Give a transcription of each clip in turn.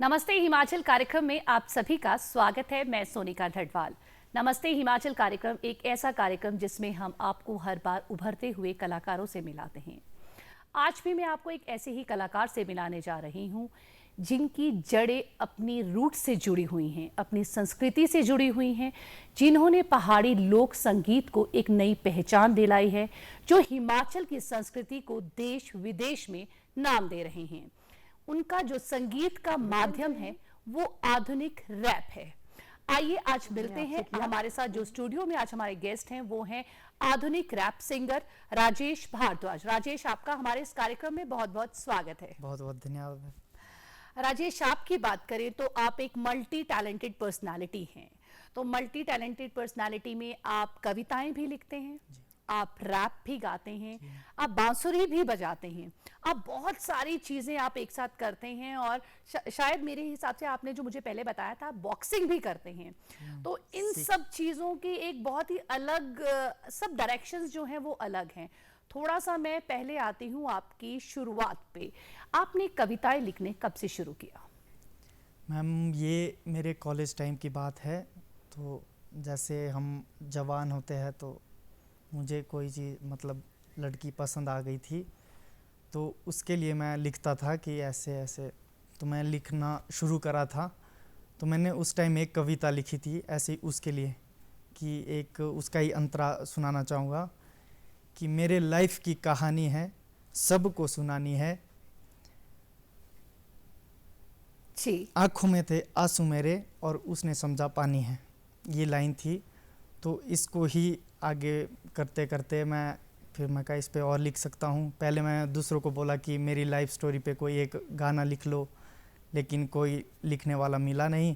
नमस्ते हिमाचल कार्यक्रम में आप सभी का स्वागत है। मैं सोनिका ढडवाल। नमस्ते हिमाचल कार्यक्रम एक ऐसा कार्यक्रम जिसमें हम आपको हर बार उभरते हुए कलाकारों से मिलाते हैं। आज भी मैं आपको एक ऐसे ही कलाकार से मिलाने जा रही हूँ जिनकी जड़ें अपनी रूट से जुड़ी हुई हैं, अपनी संस्कृति से जुड़ी हुई हैं, जिन्होंने पहाड़ी लोक संगीत को एक नई पहचान दिलाई है, जो हिमाचल की संस्कृति को देश विदेश में नाम दे रहे हैं। उनका जो संगीत का माध्यम है वो आधुनिक रैप है। आइए आज मिलते हैं। हमारे साथ जो स्टूडियो में आज हमारे गेस्ट हैं वो हैं आधुनिक रैप सिंगर राजेश भारद्वाज। राजेश, आपका हमारे इस कार्यक्रम में बहुत बहुत स्वागत है। बहुत बहुत धन्यवाद। राजेश, आपकी बात करें तो आप एक मल्टी टैलेंटेड पर्सनालिटी हैं। तो मल्टी टैलेंटेड पर्सनालिटी में आप कविताएं भी लिखते हैं, आप रैप भी गाते हैं, आप बांसुरी भी बजाते हैं, आप बहुत सारी चीज़ें आप एक साथ करते हैं और शायद मेरे हिसाब से आपने जो मुझे पहले बताया था बॉक्सिंग भी करते हैं। तो इन सब चीज़ों की एक बहुत ही अलग सब डायरेक्शंस जो हैं वो अलग हैं। थोड़ा सा मैं पहले आती हूँ आपकी शुरुआत पे। आपने कविताएं लिखने कब से शुरू किया? मैम, ये मेरे कॉलेज टाइम की बात है। तो जैसे हम जवान होते हैं तो मुझे कोई चीज़ मतलब लड़की पसंद आ गई थी, तो उसके लिए मैं लिखता था कि ऐसे ऐसे। तो मैं लिखना शुरू करा था। तो मैंने उस टाइम एक कविता लिखी थी ऐसे ही उसके लिए, कि एक उसका ही अंतरा सुनाना चाहूँगा कि मेरे लाइफ की कहानी है, सबको सुनानी है। आँखों में थे आंसू मेरे और उसने समझा पानी है। ये लाइन थी। तो इसको ही आगे करते करते मैं कहा इस पे और लिख सकता हूँ। पहले मैं दूसरों को बोला कि मेरी लाइफ स्टोरी पे कोई एक गाना लिख लो, लेकिन कोई लिखने वाला मिला नहीं।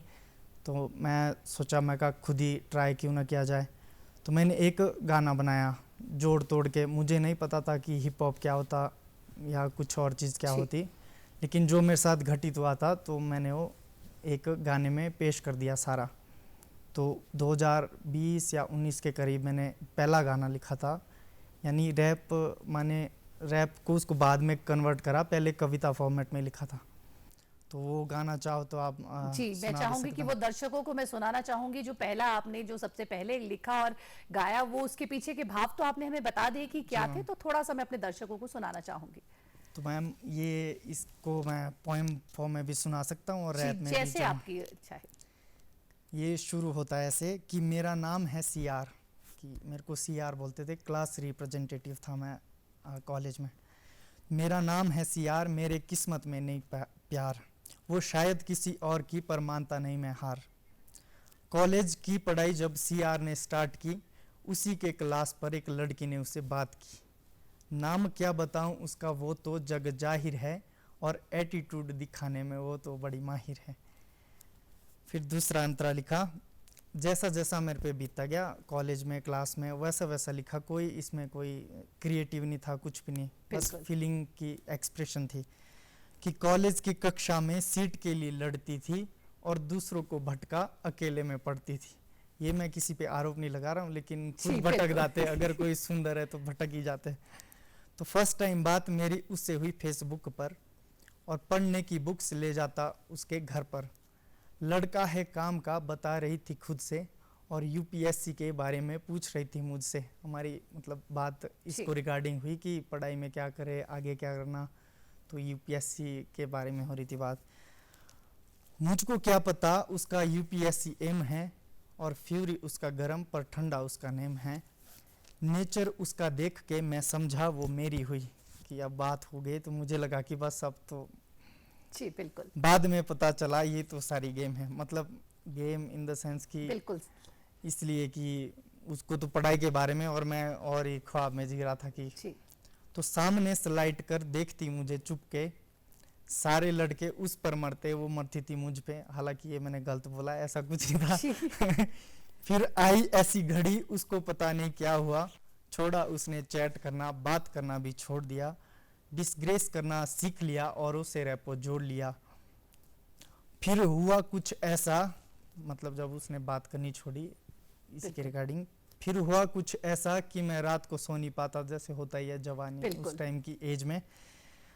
तो मैं सोचा, मैं कहा खुद ही ट्राई क्यों ना किया जाए। तो मैंने एक गाना बनाया जोड़ तोड़ के। मुझे नहीं पता था कि हिप हॉप क्या होता या कुछ और चीज़ क्या होती, लेकिन जो मेरे साथ घटित हुआ था तो मैंने वो एक गाने में पेश कर दिया सारा। तो 2020 या 19 के करीब मैंने पहला गाना लिखा था। यानी रैप, मैंने रैप को उसको बाद में कन्वर्ट करा, पहले कविता फॉर्मेट में लिखा था। तो वो गाना चाहो तो आप जी, मैं चाहूंगी कि वो दर्शकों को मैं सुनाना चाहूंगी जो पहला आपने जो सबसे पहले लिखा और गाया, वो उसके पीछे के भाव तो आपने हमें बता दिए कि क्या थे, तो थोड़ा सा मैं अपने दर्शकों को सुनाना चाहूंगी। तो मैम, ये इसको मैं पोएम फॉर्म में भी सुना सकता हूँ और रैप में भी, जैसे आपकी इच्छा है। ये शुरू होता है ऐसे कि मेरा नाम है सीआर, कि मेरे को सीआर बोलते थे, क्लास रिप्रेजेंटेटिव था मैं कॉलेज में। मेरा नाम है सीआर, मेरे किस्मत में नहीं प्यार, वो शायद किसी और की पर मानता नहीं मैं हार। कॉलेज की पढ़ाई जब सीआर ने स्टार्ट की, उसी के क्लास पर एक लड़की ने उससे बात की। नाम क्या बताऊं उसका, वो तो जग जाहिर है, और एटीट्यूड दिखाने में वो तो बड़ी माहिर है। फिर दूसरा अंतरा लिखा, जैसा जैसा मेरे पे बीतता गया कॉलेज में क्लास में वैसा वैसा लिखा। कोई इसमें कोई क्रिएटिव नहीं था, कुछ भी नहीं, बस फीलिंग की एक्सप्रेशन थी। कि कॉलेज की कक्षा में सीट के लिए लड़ती थी और दूसरों को भटका अकेले में पढ़ती थी। ये मैं किसी पे आरोप नहीं लगा रहा हूँ, लेकिन खुद भटक जाते, अगर कोई सुंदर है तो भटक ही जाते। तो फर्स्ट टाइम बात मेरी उससे हुई फेसबुक पर, और पढ़ने की बुक्स ले जाता उसके घर पर। लड़का है काम का बता रही थी खुद से, और यूपीएससी के बारे में पूछ रही थी मुझसे। हमारी मतलब बात इसको रिगार्डिंग हुई कि पढ़ाई में क्या करे, आगे क्या करना। तो यूपीएससी के बारे में हो रही थी बात। मुझको क्या पता उसका यूपीएससी एम है, और फ्यूरी उसका गरम पर ठंडा उसका नेम है। नेचर उसका देख के मैं समझा वो मेरी हुई। कि अब बात हो गई तो मुझे लगा कि बस अब तो जी बिल्कुल। बाद में पता चला ये तो सारी गेम है। मतलब गेम इन द सेंस कि बिल्कुल, इसलिए कि उसको तो पढ़ाई के बारे में, और मैं और एक ख्वाब में जी रहा था कि तो सामने स्लाइड कर देखती मुझे चुप के, सारे लड़के उस पर मरते, वो मरती थी मुझ पे। हालांकि ये मैंने गलत बोला, ऐसा कुछ नहीं था। फिर आई ऐसी घड़ी, उसको पता नहीं क्या हुआ, छोड़ा उसने चैट करना, बात करना भी छोड़ दिया। डिस्ग्रेस करना सीख लिया और उसे रैपो जोड़ लिया। फिर हुआ कुछ ऐसा, मतलब जब उसने बात करनी छोड़ी इसके रिगार्डिंग, फिर हुआ कुछ ऐसा कि मैं रात को सो नहीं पाता। जैसे होता ही है जवानी उस टाइम की एज में,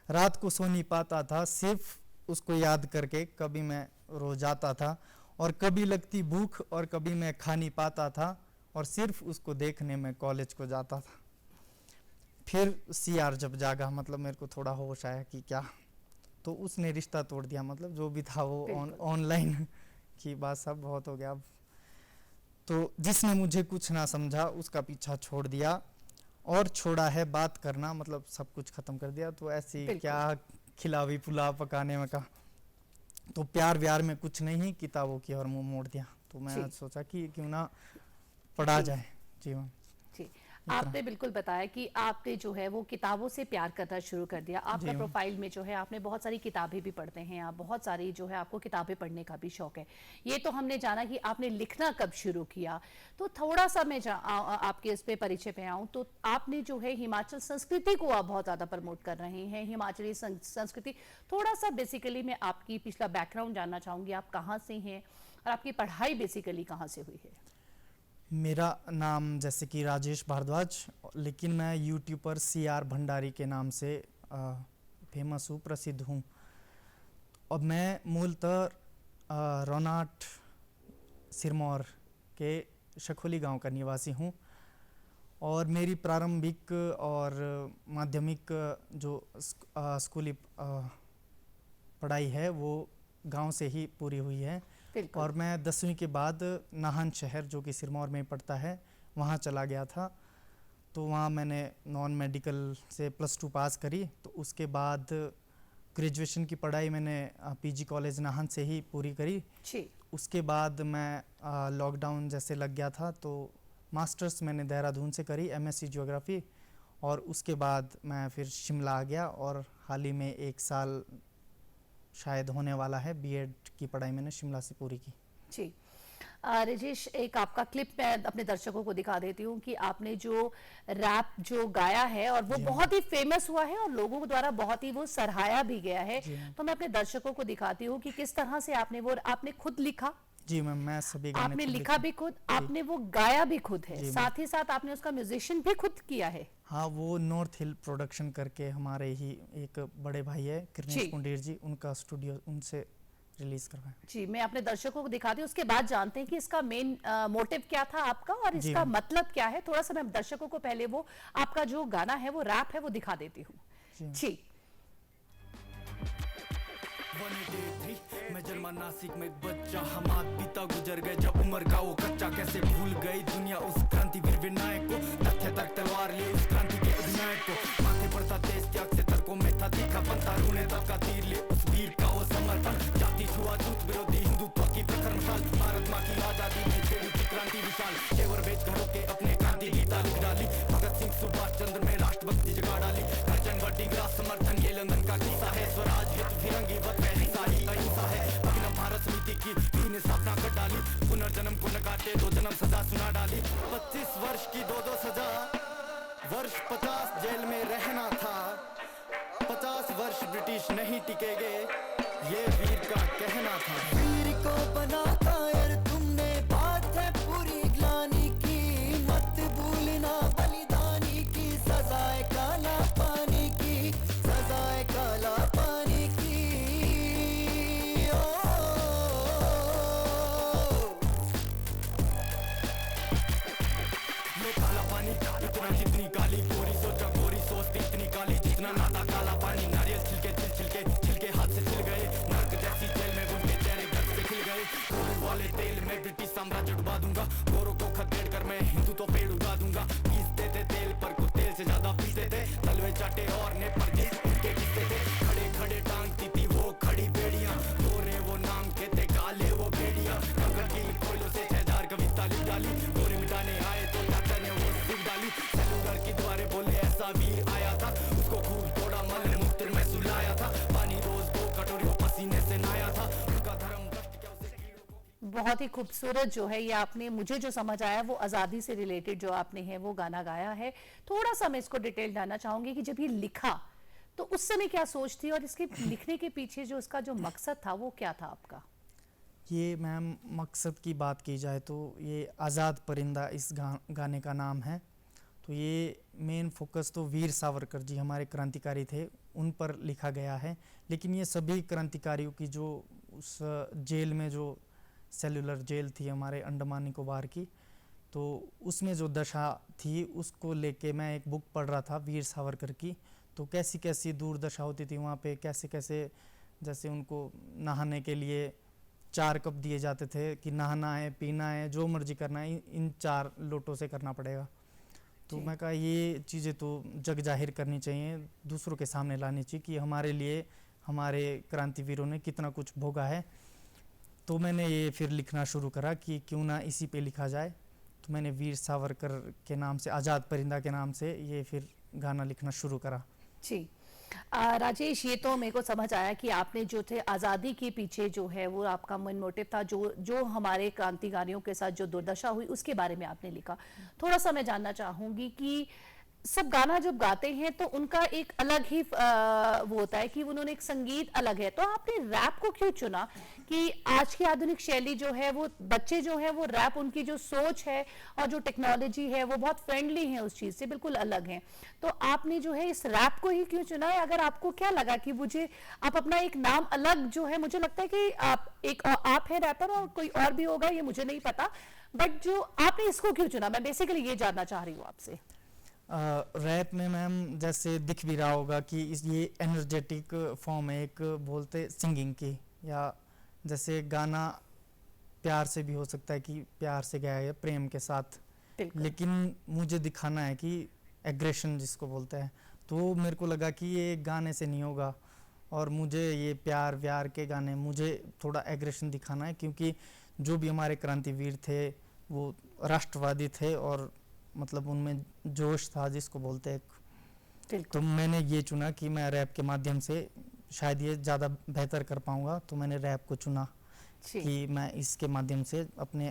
रात को सो नहीं पाता था। सिर्फ उसको याद करके कभी मैं रो जाता था और कभी लगती भूख और कभी मैं खा नहीं पाता था और सिर्फ उसको देखने में कॉलेज को जाता था। फिर सीआर जब जागा, मतलब मेरे को थोड़ा होश आया कि क्या, तो उसने रिश्ता तोड़ दिया। मतलब जो भी था वो बिल्कुल। ऑनलाइन की बात, सब बहुत हो गया अब। तो जिसने मुझे कुछ ना समझा उसका पीछा छोड़ दिया और छोड़ा है बात करना, मतलब सब कुछ खत्म कर दिया। तो ऐसी बिल्कुल। क्या खिलावी पुलाव पकाने में कहा, तो प्यार व्यार में कुछ नहीं, किताबों की और मुंह मोड़ दिया। तो मैं जी। सोचा कि क्यों ना पढ़ा जी। जाए जीवन। जी, इतना। आपने बिल्कुल बताया कि आपने जो है वो किताबों से प्यार करना शुरू कर दिया। आपका जी मैम। प्रोफाइल में जो है आपने बहुत सारी किताबें भी पढ़ते हैं, आप बहुत सारी जो है आपको किताबें पढ़ने का भी शौक है। ये तो हमने जाना कि आपने लिखना कब शुरू किया। तो थोड़ा सा मैं आपके इस पे परिचय पे आऊँ तो आपने जो है हिमाचल संस्कृति को आप बहुत ज़्यादा प्रमोट कर रहे हैं, हिमाचली संस्कृति। थोड़ा सा बेसिकली मैं आपकी पिछला बैकग्राउंड जानना चाहूँगी, आप कहाँ से हैं और आपकी पढ़ाई बेसिकली कहाँ से हुई है? मेरा नाम जैसे कि राजेश भारद्वाज, लेकिन मैं यूट्यूब पर सीआर भंडारी के नाम से फेमस हूँ, प्रसिद्ध हूँ। और मैं मूलतः रोनाट सिरमौर के शखोली गांव का निवासी हूँ और मेरी प्रारंभिक और माध्यमिक जो स्कूली पढ़ाई है वो गांव से ही पूरी हुई है। बिल्कुल। और मैं 10वीं के बाद नाहन शहर जो कि सिरमौर में पड़ता है वहाँ चला गया था। तो वहाँ मैंने नॉन मेडिकल से +2 पास करी। तो उसके बाद ग्रेजुएशन की पढ़ाई मैंने पीजी कॉलेज नाहन से ही पूरी करी। जी। उसके बाद मैं लॉकडाउन जैसे लग गया था तो मास्टर्स मैंने देहरादून से करी, एमएससी ज्योग्राफी। और उसके बाद मैं फिर शिमला आ गया और हाल ही में 1 साल शायद होने वाला है, बीएड की पढ़ाई मैंने शिमला से पूरी की। जी। राजेश, एक आपका क्लिप मैं अपने दर्शकों को दिखा देती हूँ कि आपने जो रैप जो गाया है और वो जी बहुत ही फेमस हुआ है और लोगों द्वारा बहुत ही वो सराहाया भी गया है। जी मैम। तो मैं अपने दर्शकों को दिखाती हूँ कि किस तरह से आपने खुद लिखा, जी मैम, मैं सभी गाने आपने खुद लिखा लिखता भी खुद, जी। आपने वो गाया भी खुद है, जी मैम। साथ ही साथ आपने उसका म्यूजिशियन भी खुद किया है। हाँ, वो नॉर्थ हिल प्रोडक्शन करके हमारे ही एक बड़े भाई है कृष्णेश जी। पुंडीर जी, उनका स्टूडियो, उनसे रिलीज करवाया। जी, मैं अपने दर्शकों को दिखाती हूँ, उसके बाद जानते हैं कि इसका मेन मोटिव क्या था आपका और जी इसका मैम। मतलब क्या है। थोड़ा सा मैं दर्शकों को पहले वो आपका जो गाना है वो रैप है वो दिखा देती हूँ। जी मैम। जी। 183 मैं जन्मा नासिक में एक बच्चा, हमारा पिता गुजर गए जब उम्र का वो कच्चा। कैसे भूल गई दुनिया उस क्रांतिवीर विनायक को, तथ्य तक तलवार लिए उस क्रांति के अधिनायक को। माथे पर था देश त्याग से तर्कों में था तीखा पंथा, रूने तक का तीर ले उस वीर का वो समर्थन। जाति छुआछूत विरोधी हिंदुत्व की प्रखर मिसाल, भारत माँ की आजादी में छेड़ी थी क्रांति विशाल। तेवर बेच घरों के अपने क्रांति गीता लिख डाली, भगत सिंह सुभाष चंद्र में राष्ट्रभक्ति जगा डाली। करजन वटिंगरा समर्थन ये लंदन का किस्सा है, स्वराज हित फिरंगी वत पहली सारी अहिंसा है। अभिनव भारत समिति की वी ने स्थापना कर डाली, पुनर्जन्म को नकाटे 2 जन्म सजा सुना डाली। 25 वर्ष की 2-2 सजा, वर्ष 50 जेल में रहना था। 50 वर्ष ब्रिटिश नहीं टिकेगे, ये वीर का कहना था। वीर को बनाता यार तुमने, बात है पूरी ग्लानी की। मत भूलना बलिदानी की, सजाए काला पानी की, सजाए काला पानी की। ओ, ये काला पानी इतना जितनी काली गोरी सोचा, गोरी सोचती इतनी काली जितना नाता काला पानी। नारियल छिलके छिलके छिलके हाथ से छिल गए, नर्क जैसी जेल में उनके चेहरे गर्व से खिल गए। गोरू वाले तेल में ब्रिटिश साम्राज्य डुबा दूंगा, गोरों को खदेड़ कर मैं हिंदू तो पेड़ उगा दूंगा। पीसते थे तेल पर को तेल से ज्यादा पीते थे, तलवे चाटे और ने पर जिस उनके किस्से थे। खड़े खड़े टांगती थी वो खड़ी बेड़ियां, गोरे वो नाम के थे काले वो भेड़िया। कंकर की कोयलों से 6000 कविता लिख डाली, गोरे मिटाने आए तो चाचा ने वो सिख डाली। सेलुलर की द्वारे बोले ऐसा वीर आया था, उसको खूब तोड़ा मन ने मूत्र में सुलाया था। पानी रोज 2 कटोरियों पसीने से नहाया था, उनका धर्म भ्रष्ट क्या उसे कीड़ों को। बहुत ही खूबसूरत जो है ये आपने, मुझे जो समझ आया वो आज़ादी से रिलेटेड जो आपने है वो गाना गाया है। थोड़ा सा मैं इसको डिटेल जानना चाहूंगी कि जब ये लिखा तो उस समय क्या सोच थी और इसके लिखने के पीछे जो इसका जो मकसद था वो क्या था आपका? ये मैम मकसद की बात की जाए तो ये आज़ाद परिंदा इस गाने का नाम है। तो ये मेन फोकस तो वीर सावरकर जी हमारे क्रांतिकारी थे, उन पर लिखा गया है। लेकिन ये सभी क्रांतिकारियों की जो उस जेल में जो सेलुलर जेल थी हमारे अंडमान निकोबार की, तो उसमें जो दशा थी उसको लेके मैं एक बुक पढ़ रहा था वीर सावरकर की। तो कैसी कैसी दुर्दशा होती थी वहाँ पे, कैसे कैसे, जैसे उनको नहाने के लिए 4 कप दिए जाते थे कि नहाना है, पीना है, जो मर्जी करना है इन 4 लोटों से करना पड़ेगा। तो मैं कहा ये चीज़ें तो जग जाहिर करनी चाहिए, दूसरों के सामने लानी चाहिए कि हमारे लिए हमारे क्रांतिवीरों ने कितना कुछ भोगा है। तो मैंने ये फिर लिखना शुरू करा कि क्यों ना इसी पे लिखा जाए। तो मैंने वीर सावरकर के नाम से, आज़ाद परिंदा के नाम से ये फिर गाना लिखना शुरू करा। जी। राजेश, ये तो मेरे को समझ आया कि आपने जो थे आज़ादी के पीछे जो है वो आपका मन मोटिव था, जो हमारे क्रांतिकारियों के साथ जो दुर्दशा हुई उसके बारे में आपने लिखा। थोड़ा सा मैं जानना चाहूंगी कि सब गाना जब गाते हैं तो उनका एक अलग ही वो होता है कि उन्होंने एक संगीत अलग है, तो आपने रैप को क्यों चुना कि आज की आधुनिक शैली जो है वो बच्चे जो है वो रैप, उनकी जो सोच है और जो टेक्नोलॉजी है वो बहुत फ्रेंडली है, उस चीज से बिल्कुल अलग है, तो आपने जो है इस रैप को ही क्यों चुना है? अगर आपको क्या लगा कि मुझे आप अपना एक नाम अलग जो है, मुझे लगता है कि आप है रैपर और कोई और भी होगा, ये मुझे नहीं पता, बट जो आपने इसको क्यों चुना, मैं बेसिकली ये जानना चाह रही हूँ आपसे। रैप में मैम जैसे दिख भी रहा होगा कि ये एनर्जेटिक फॉर्म है, एक बोलते सिंगिंग की, या जैसे गाना प्यार से भी हो सकता है कि प्यार से गाया है प्रेम के साथ, लेकिन मुझे दिखाना है कि एग्रेशन जिसको बोलते हैं, तो मेरे को लगा कि ये गाने से नहीं होगा और मुझे ये प्यार व्यार के गाने, मुझे थोड़ा एग्रेशन दिखाना है, क्योंकि जो भी हमारे क्रांतिवीर थे वो राष्ट्रवादी थे और मतलब उनमें जोश था जिसको बोलते हैं। तो मैंने ये चुना कि मैं रैप के माध्यम से शायद ये ज़्यादा बेहतर कर पाऊंगा, तो मैंने रैप को चुना कि मैं इसके माध्यम से अपने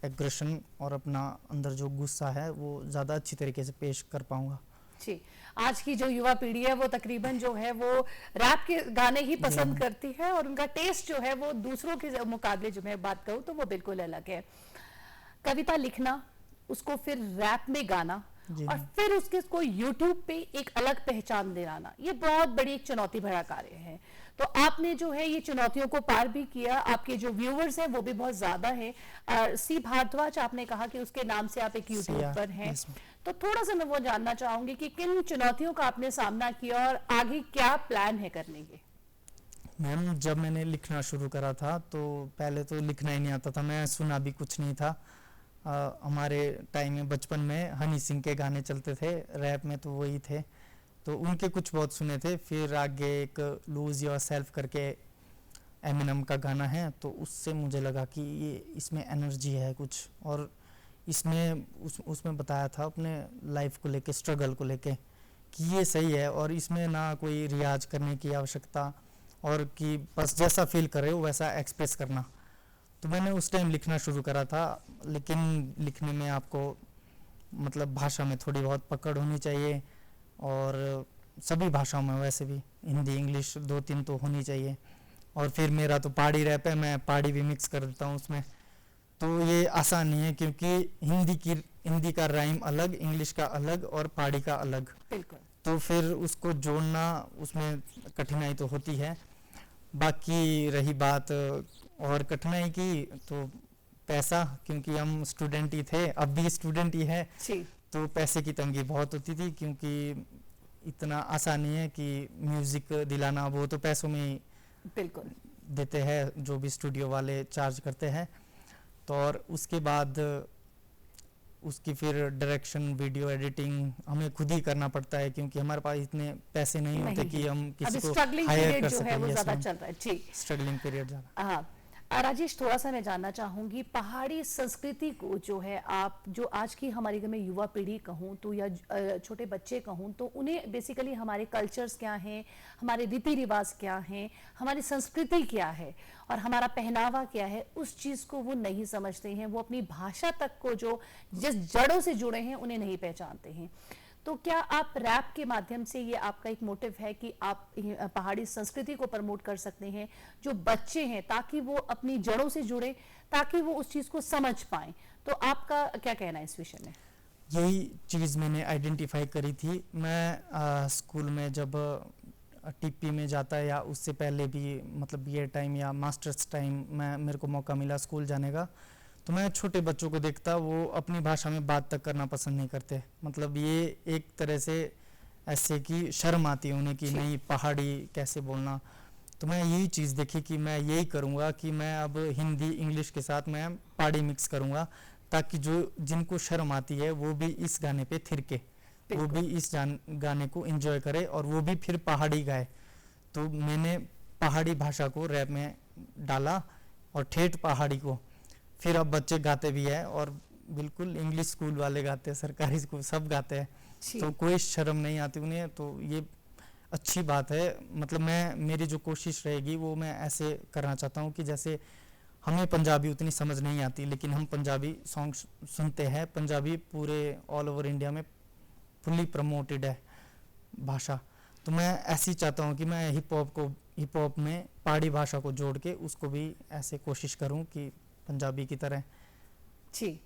एग्रेशन और अपना अंदर जो गुस्सा है वो ज़्यादा अच्छी तरीके से पेश कर पाऊंगा। जी, आज की जो युवा पीढ़ी है वो तकरीबन जो है वो रैप के गाने ही पसंद करती है और उनका टेस्ट जो है वो दूसरों के मुकाबले जो मैं बात करूँ तो वो बिल्कुल अलग है। कविता लिखना, उसको फिर रैप में गाना और फिर उसको यूट्यूब पे एक अलग पहचान दिलाना, ये बहुत बड़ी एक चुनौती भरा कार्य है। तो आपने जो है ये चुनौतियों को पार भी किया, आपके जो व्यूअर्स हैं वो भी बहुत ज्यादा है। सी भारद्वाज आपने कहा कि उसके नाम से आप एक यूट्यूब पर हैं, तो थोड़ा सा मैं वो जानना चाहूंगी कि किन चुनौतियों का आपने सामना किया और आगे क्या प्लान है करने के? मैम जब मैंने लिखना शुरू करा था तो पहले तो लिखना ही नहीं आता था, मैं सुना भी कुछ नहीं था। हमारे टाइम में बचपन में हनी सिंह के गाने चलते थे, रैप में तो वही थे, तो उनके कुछ बहुत सुने थे। फिर आगे एक लूज योर सेल्फ करके एमिनम का गाना है, तो उससे मुझे लगा कि ये इसमें एनर्जी है कुछ, और इसमें उसमें बताया था अपने लाइफ को लेके, स्ट्रगल को लेके कि ये सही है और इसमें ना कोई रियाज करने की आवश्यकता और कि बस जैसा फील कर रहे हो वैसा एक्सप्रेस करना। तो मैंने उस टाइम लिखना शुरू करा था, लेकिन लिखने में आपको मतलब भाषा में थोड़ी बहुत पकड़ होनी चाहिए और सभी भाषाओं में, वैसे भी हिंदी इंग्लिश 2-3 तो होनी चाहिए। और फिर मेरा तो पहाड़ी रैप है, मैं पहाड़ी भी मिक्स कर देता हूँ उसमें, तो ये आसान नहीं है क्योंकि हिंदी का राइम अलग, इंग्लिश का अलग और पहाड़ी का अलग, तो फिर उसको जोड़ना उसमें कठिनाई तो होती है। बाकी रही बात और कठिनाई की तो पैसा, क्योंकि हम स्टूडेंट ही थे, अब भी स्टूडेंट ही है, तो पैसे की तंगी बहुत होती थी क्योंकि इतना आसान नहीं है कि म्यूजिक दिलाना, वो तो पैसों में ही बिल्कुल देते हैं जो भी स्टूडियो वाले चार्ज करते हैं। तो और उसके बाद उसकी फिर डायरेक्शन, वीडियो एडिटिंग हमें खुद ही करना पड़ता है क्योंकि हमारे पास इतने पैसे नहीं होते कि हम किसी को हायर कर सकें। स्ट्रगलिंग पीरियड ज़्यादा। हाँ राजेश, थोड़ा सा मैं जानना चाहूंगी पहाड़ी संस्कृति को जो है आप, जो आज की हमारी में युवा पीढ़ी कहूँ तो या छोटे बच्चे कहूँ तो उन्हें बेसिकली हमारे कल्चर्स क्या हैं, हमारे रीति रिवाज क्या हैं, हमारी संस्कृति क्या है और हमारा पहनावा क्या है, उस चीज को वो नहीं समझते हैं। वो अपनी भाषा तक को जो जिस जड़ों से जुड़े हैं उन्हें नहीं पहचानते हैं। तो क्या आप रैप के माध्यम से, ये आपका एक मोटिव है कि आप पहाड़ी संस्कृति को प्रमोट कर सकते हैं जो बच्चे हैं, ताकि वो अपनी जड़ों से जुड़े, ताकि वो उस चीज को समझ पाएं? तो आपका क्या कहना है इस विषय में? यही चीज़ मैंने आइडेंटिफाई करी थी। मैं स्कूल में जब टीपी में जाता है या उससे पहले भी, मतलब बीएड टाइम या मास्टर्स टाइम मैं मेरे को मौका मिला स्कूल जाने का, तो मैं छोटे बच्चों को देखता वो अपनी भाषा में बात तक करना पसंद नहीं करते। मतलब ये एक तरह से ऐसे कि शर्म आती है उन्हें कि नहीं पहाड़ी कैसे बोलना। तो मैं यही चीज़ देखी कि मैं यही करूँगा कि मैं अब हिंदी इंग्लिश के साथ मैं पहाड़ी मिक्स करूँगा, ताकि जो जिनको शर्म आती है वो भी इस गाने पे थिरके, वो भी इस गाने को एंजॉय करे और वो भी फिर पहाड़ी गाए। तो मैंने पहाड़ी भाषा को रैप में डाला और ठेठ पहाड़ी को, फिर अब बच्चे गाते भी है और बिल्कुल इंग्लिश स्कूल वाले गाते हैं, सरकारी स्कूल सब गाते हैं, तो कोई शर्म नहीं आती उन्हें। तो ये अच्छी बात है। मतलब मेरी जो कोशिश रहेगी वो मैं ऐसे करना चाहता हूँ कि जैसे हमें पंजाबी उतनी समझ नहीं आती, लेकिन हम पंजाबी सॉन्ग सुनते हैं। पंजाबी पूरे ऑल ओवर इंडिया में फुल्ली प्रमोटेड है भाषा। तो मैं ऐसी चाहता हूँ कि मैं हिप हॉप में पहाड़ी भाषा को जोड़ के उसको भी ऐसे कोशिश करूँ कि पंजाबी की तरह। जी,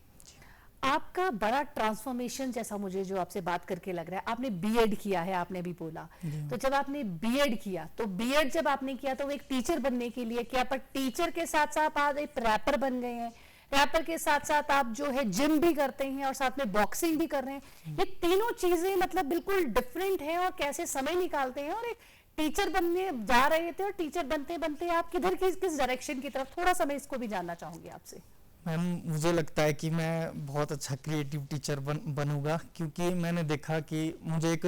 आपका बड़ा ट्रांसफॉर्मेशन जैसा मुझे जो आपसे बात करके लग रहा है, आपने बीएड किया है, आपने भी बोला। तो जब आपने बीएड किया, तो बीएड जब आपने किया तो वो एक टीचर बनने के लिए किया, पर टीचर के साथ साथ आप एक रैपर बन गए हैं। रैपर के साथ साथ आप जो है जिम भी करते हैं और साथ में बॉक्सिंग भी कर रहे हैं। ये तीनों चीजें मतलब बिल्कुल डिफरेंट है और कैसे समय निकालते हैं। और एक टीचर बनने जा रहे थे और टीचर बनते बनते आप किधर किस डायरेक्शन की तरफ, थोड़ा सा मैं इसको भी जानना चाहूंगी आपसे। मैम मुझे लगता है कि मैं बहुत अच्छा क्रिएटिव टीचर बनूंगा, क्योंकि मैंने देखा कि मुझे एक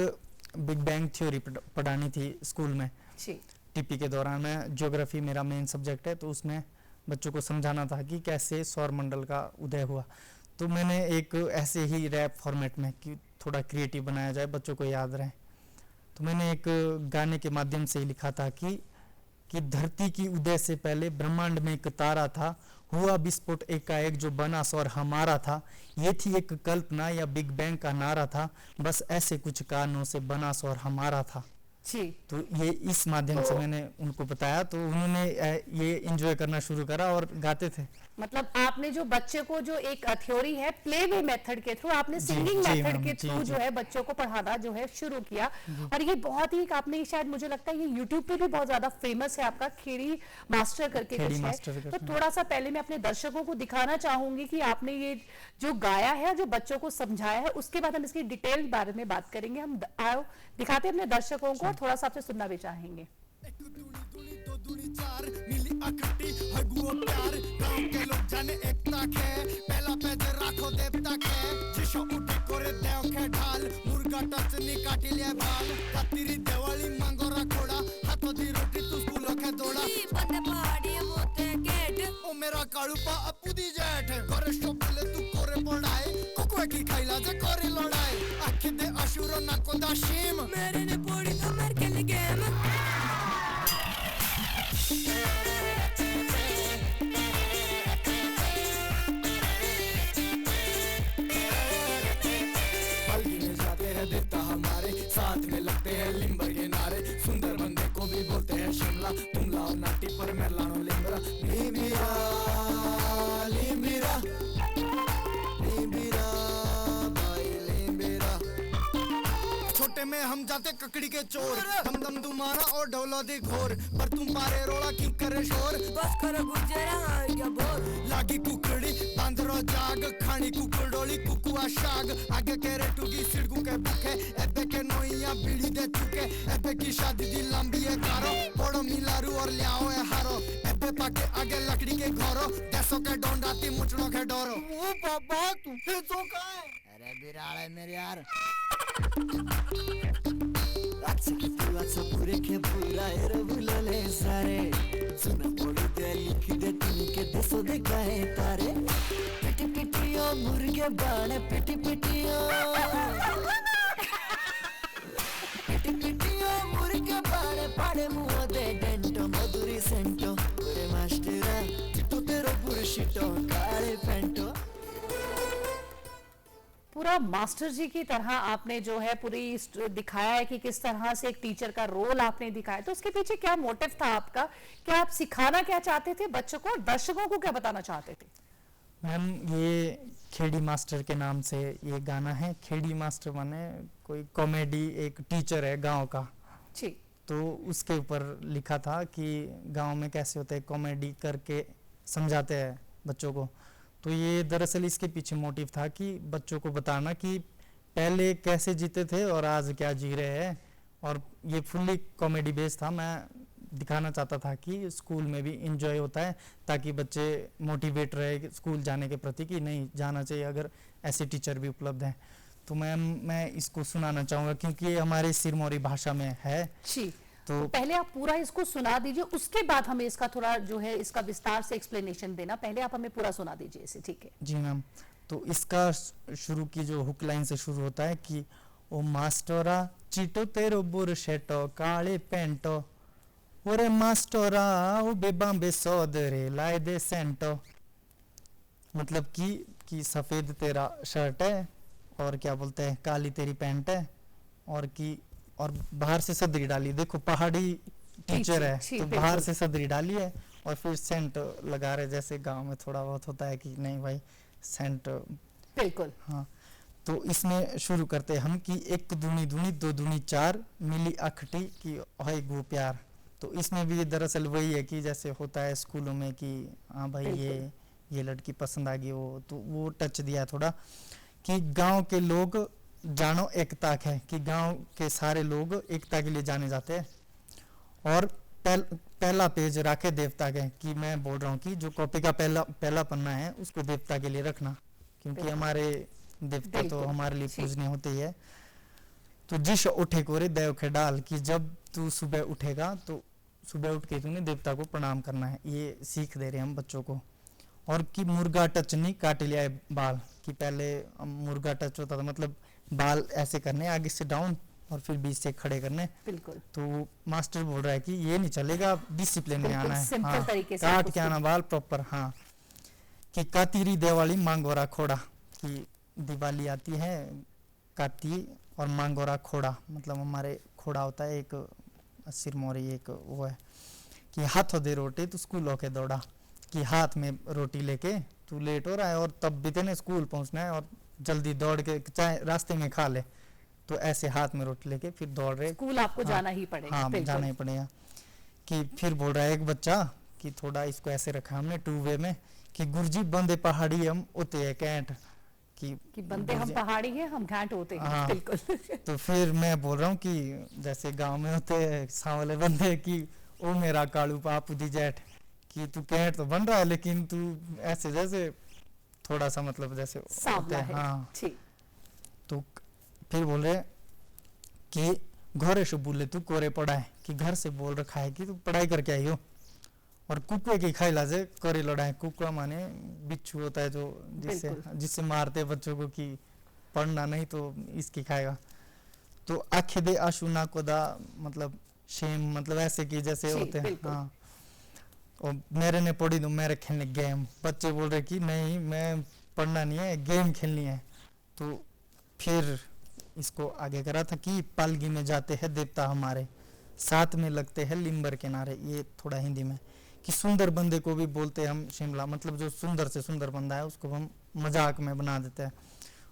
बिग बैंग थ्योरी पढ़ानी थी स्कूल में टीपी के दौरान। मैं ज्योग्राफी मेरा मेन सब्जेक्ट है, तो उसमें बच्चों को समझाना था कि कैसे सौर मंडल का उदय हुआ। तो मैंने एक ऐसे ही रैप फॉर्मेट में कि थोड़ा क्रिएटिव बनाया जाए, बच्चों को याद रहे, तो मैंने एक गाने के माध्यम से ही लिखा था कि धरती की उदय से पहले ब्रह्मांड में एक तारा था, हुआ विस्फोट एकाएक जो बना सौर हमारा था, ये थी एक कल्पना या बिग बैंग का नारा था, बस ऐसे कुछ कारणों से बना सौर हमारा था। जी। तो ये इस माध्यम से मैंने उनको बताया, तो उन्होंने ये एंजॉय करना शुरू करा और गाते थे। मतलब आपने जो बच्चे को जो एक थ्योरी है प्ले वे मेथड के थ्रू, आपने सिंगिंग मेथड के थ्रू जो है बच्चों को पढ़ाना जो है शुरू किया। और ये बहुत ही आपने शायद मुझे लगता है ये यूट्यूब पे भी बहुत ज्यादा फेमस है आपका खेड़ी मास्टर करके कुछ है। तो थोड़ा सा पहले मैं अपने दर्शकों को दिखाना चाहूंगी कि आपने ये जो गाया है, जो बच्चों को समझाया है, उसके बाद हम इसकी डिटेल बारे में बात करेंगे। हम आओ दिखाते हैं अपने दर्शकों को, थोड़ा सा आपसे सुनना भी चाहेंगे। जाने एकता के पहला पेज राखो देवता के जिशो उठे करे देव के ढाल मुर्गा टचनी काटी ले बाल कतिरी दिवाली मांगो रखोड़ा हाथों दी रोटी तू स्कूलों के दौड़ा बंदे पहाड़ी मोते गेट ओ मेरा कालूपा अपू दी जेठ करे स्टॉपले तू करे पढ़ाई कुकुए की खाइला जे करे लड़ाई आखी दे अशुरो ना को दाशिम मेरे ने पड़ी तो मेरे के लिए गेम साथ में लगते हैं लिम्बर के नारे सुंदर बंदे को भी बोलते हैं शिमला तुम लाओ नाटी पर मैं लानो लिम्बरा लिम्बिरा लिम्बिरा लिम्बिरा भाई लिम्बिरा छोटे में हम जाते ककड़ी के चोर दम दम तुम्हारा और ढोलो दी घोर पर तुम पारे रोड़ा क्यों करे शोर बस कर गुजरा क्या बोल लागी कुकड़ी बांधरो जाग खानी कुकड़ोली कुकुआ शाग आगे केरे टूगी सिड़कू के भूखे एबे के नोइया बीड़ी दे चुके एबे की शादी दी लंबी है कारो बड़ो मिलारू और लियाओ है हारो एबे पाके आगे लकड़ी के घोरो देसों के डोंडाती मुचड़ों के डोरो ओ बाबा तू फिर तो का है अरे बिराले मेरे यार अच्छा पूरे के पूरा एरो बुलले सारे सुना पड़ी दे लिख दे तुम के देसो दे गाए तारे पिटी पिटियो मुर्गे बाणे पिटी पिटियो पिटी पिटियो मुर्गे बाणे पाड़े मुँह दे डेंटो मधुरी सेंटो पूरे मास्टरा चिट्टो तेरो बुरशिटो काले पेंटो। पूरा मास्टर जी की तरह आपने जो है पूरी दिखाया है कि किस तरह से एक टीचर का रोल आपने दिखाया। तो उसके पीछे क्या मोटिव था आपका? क्या आप सिखाना क्या चाहते थे बच्चों को और दर्शकों को क्या बताना चाहते थे? मैम ये खेड़ी मास्टर के नाम से ये गाना है। खेड़ी मास्टर माने कोई कॉमेडी एक टीचर है गांव का। जी। तो उसके ऊपर लिखा था कि गांव में कैसे होते हैं, कॉमेडी करके समझाते हैं बच्चों को। तो ये दरअसल इसके पीछे मोटिव था कि बच्चों को बताना कि पहले कैसे जीते थे और आज क्या जी रहे हैं। और ये फुल्ली कॉमेडी बेस था। मैं दिखाना चाहता था कि स्कूल में भी इंजॉय होता है, ताकि बच्चे मोटिवेट रहे स्कूल जाने के प्रति कि नहीं जाना चाहिए अगर ऐसे टीचर भी उपलब्ध हैं। तो मैं इसको सुनाना चाहूँगा क्योंकि ये हमारे सिरमौरी भाषा में है। जी, तो पहले आप पूरा इसको सुना दीजिए, उसके बाद हमें इसका थोड़ा जो है इसका विस्तार से एक्सप्लेनेशन देना। पहले आप हमें पूरा सुना दीजिए इसे, ठीक है? जी मैम। तो इसका शुरू की जो हुक लाइन से शुरू होता है कि ओ मास्टरा चीटो तेरो बुरशेटो काले पेंटो, ओरे मास्टरा ओ बेबांबे सोदरे लाए दे सेंटो। मतलब कि सफेद तेरा शर्ट है और क्या बोलते हैं काली तेरी पैंट है, और बाहर से सदरी डाली। देखो पहाड़ी टीचर है तो बाहर से सदरी डाली है और फिर सेंट लगा रहे, जैसे गांव में थोड़ा बहुत होता है कि नहीं भाई सेंट। बिल्कुल। हाँ, तो इसमें शुरू करते हैं हम कि एक दूनी दूनी दो दूनी चार मिली अखटी की होए गो प्यार। तो इसमें भी दरअसल वही है कि जैसे होता है स्कूलों में कि हाँ भाई ये लड़की पसंद आ गई, वो टच दिया थोड़ा कि गांव के लोग जानो एकता है, कि गांव के सारे लोग एकता के लिए जाने जाते हैं। और पहला पेज राखे देवता के, कि मैं बोल रहा हूँ कि जो कॉपी का पहला पन्ना है उसको देवता के लिए रखना, क्योंकि हमारे देवता तो हमारे लिए पूजनीय होते ही है। तो जिस उठे को रे देव के डाल, कि जब तू सुबह उठेगा तो सुबह उठ के तूने देवता को प्रणाम करना है। ये सीख दे रहे हैं हम बच्चों को। और कि मुर्गा टच नहीं काट लिया है बाल, कि पहले मुर्गा टच होता था, मतलब बाल ऐसे करने आगे से डाउन और फिर बीच से खड़े करने। बिल्कुल। तो मास्टर बोल रहा है कि ये नहीं चलेगा, डिसिप्लिन में आना है। सिंपल तरीके से काट के आना बाल प्रॉपर। हाँ, कि कातीरी दिवाली मांगोरा खोड़ा, कि दिवाली आती है काती और मांगोरा खोड़ा, मतलब हमारे खोड़ा होता है एक सिरमौरी, एक वो है कि हाथों दे रोटी तो स्कूलों के दौड़ा, कि हाथ में रोटी लेके तू लेट हो रहा है और तब भी तेने स्कूल पहुंचना है और जल्दी दौड़ के चाहे रास्ते में खा ले, तो ऐसे हाथ में रोटी लेके फिर दौड़ रहे स्कूल आपको जाना ही पड़ेगा। हाँ, जाना ही पड़ेगा। कि फिर बोल रहा है एक बच्चा कि थोड़ा इसको ऐसे रखा हमने टू वे में, कि गुरुजी बंदे पहाड़ी हम होते है कैंट, कि बंदे हम पहाड़ी हैं हम घाट होते हैं। हाँ, बिल्कुल। तो फिर मैं बोल रहा हूँ कि जैसे गांव में होते हैं सांवले बंदे, कि ओ मेरा कालू पापू दी जेठ, कि तू कैंट तो बन रहा है लेकिन तू ऐसे जैसे थोड़ा सा मतलब जैसे सांवला है। हाँ। ठीक। तो फिर बोल रहे कि घोरे से बोले तू कोरे पढ़ाए, कि घर से बोल रखा है कि तू पढ़ाई करके आई हो। और कुकुए की खाइला से करे लड़ाई, कुकुआ माने बिच्छू होता है जो जिससे मारते बच्चों को कि पढ़ना नहीं तो इसकी खाएगा। तो आखे दे आशु ना को दा, मतलब शेम, मतलब ऐसे कि जैसे होते हैं। हाँ, और मेरे ने पढ़ी तो मेरे खेलने गेम। बच्चे बोल रहे कि नहीं मैं पढ़ना नहीं है गेम खेलनी है। तो फिर इसको आगे करा था कि पालगी में जाते हैं देवता हमारे, साथ में लगते हैं लिम्बर के नारे। ये थोड़ा हिंदी में कि सुंदर बंदे को भी बोलते हैं हम शिमला, मतलब जो सुंदर से सुंदर बंदा है उसको हम मजाक में बना देते हैं।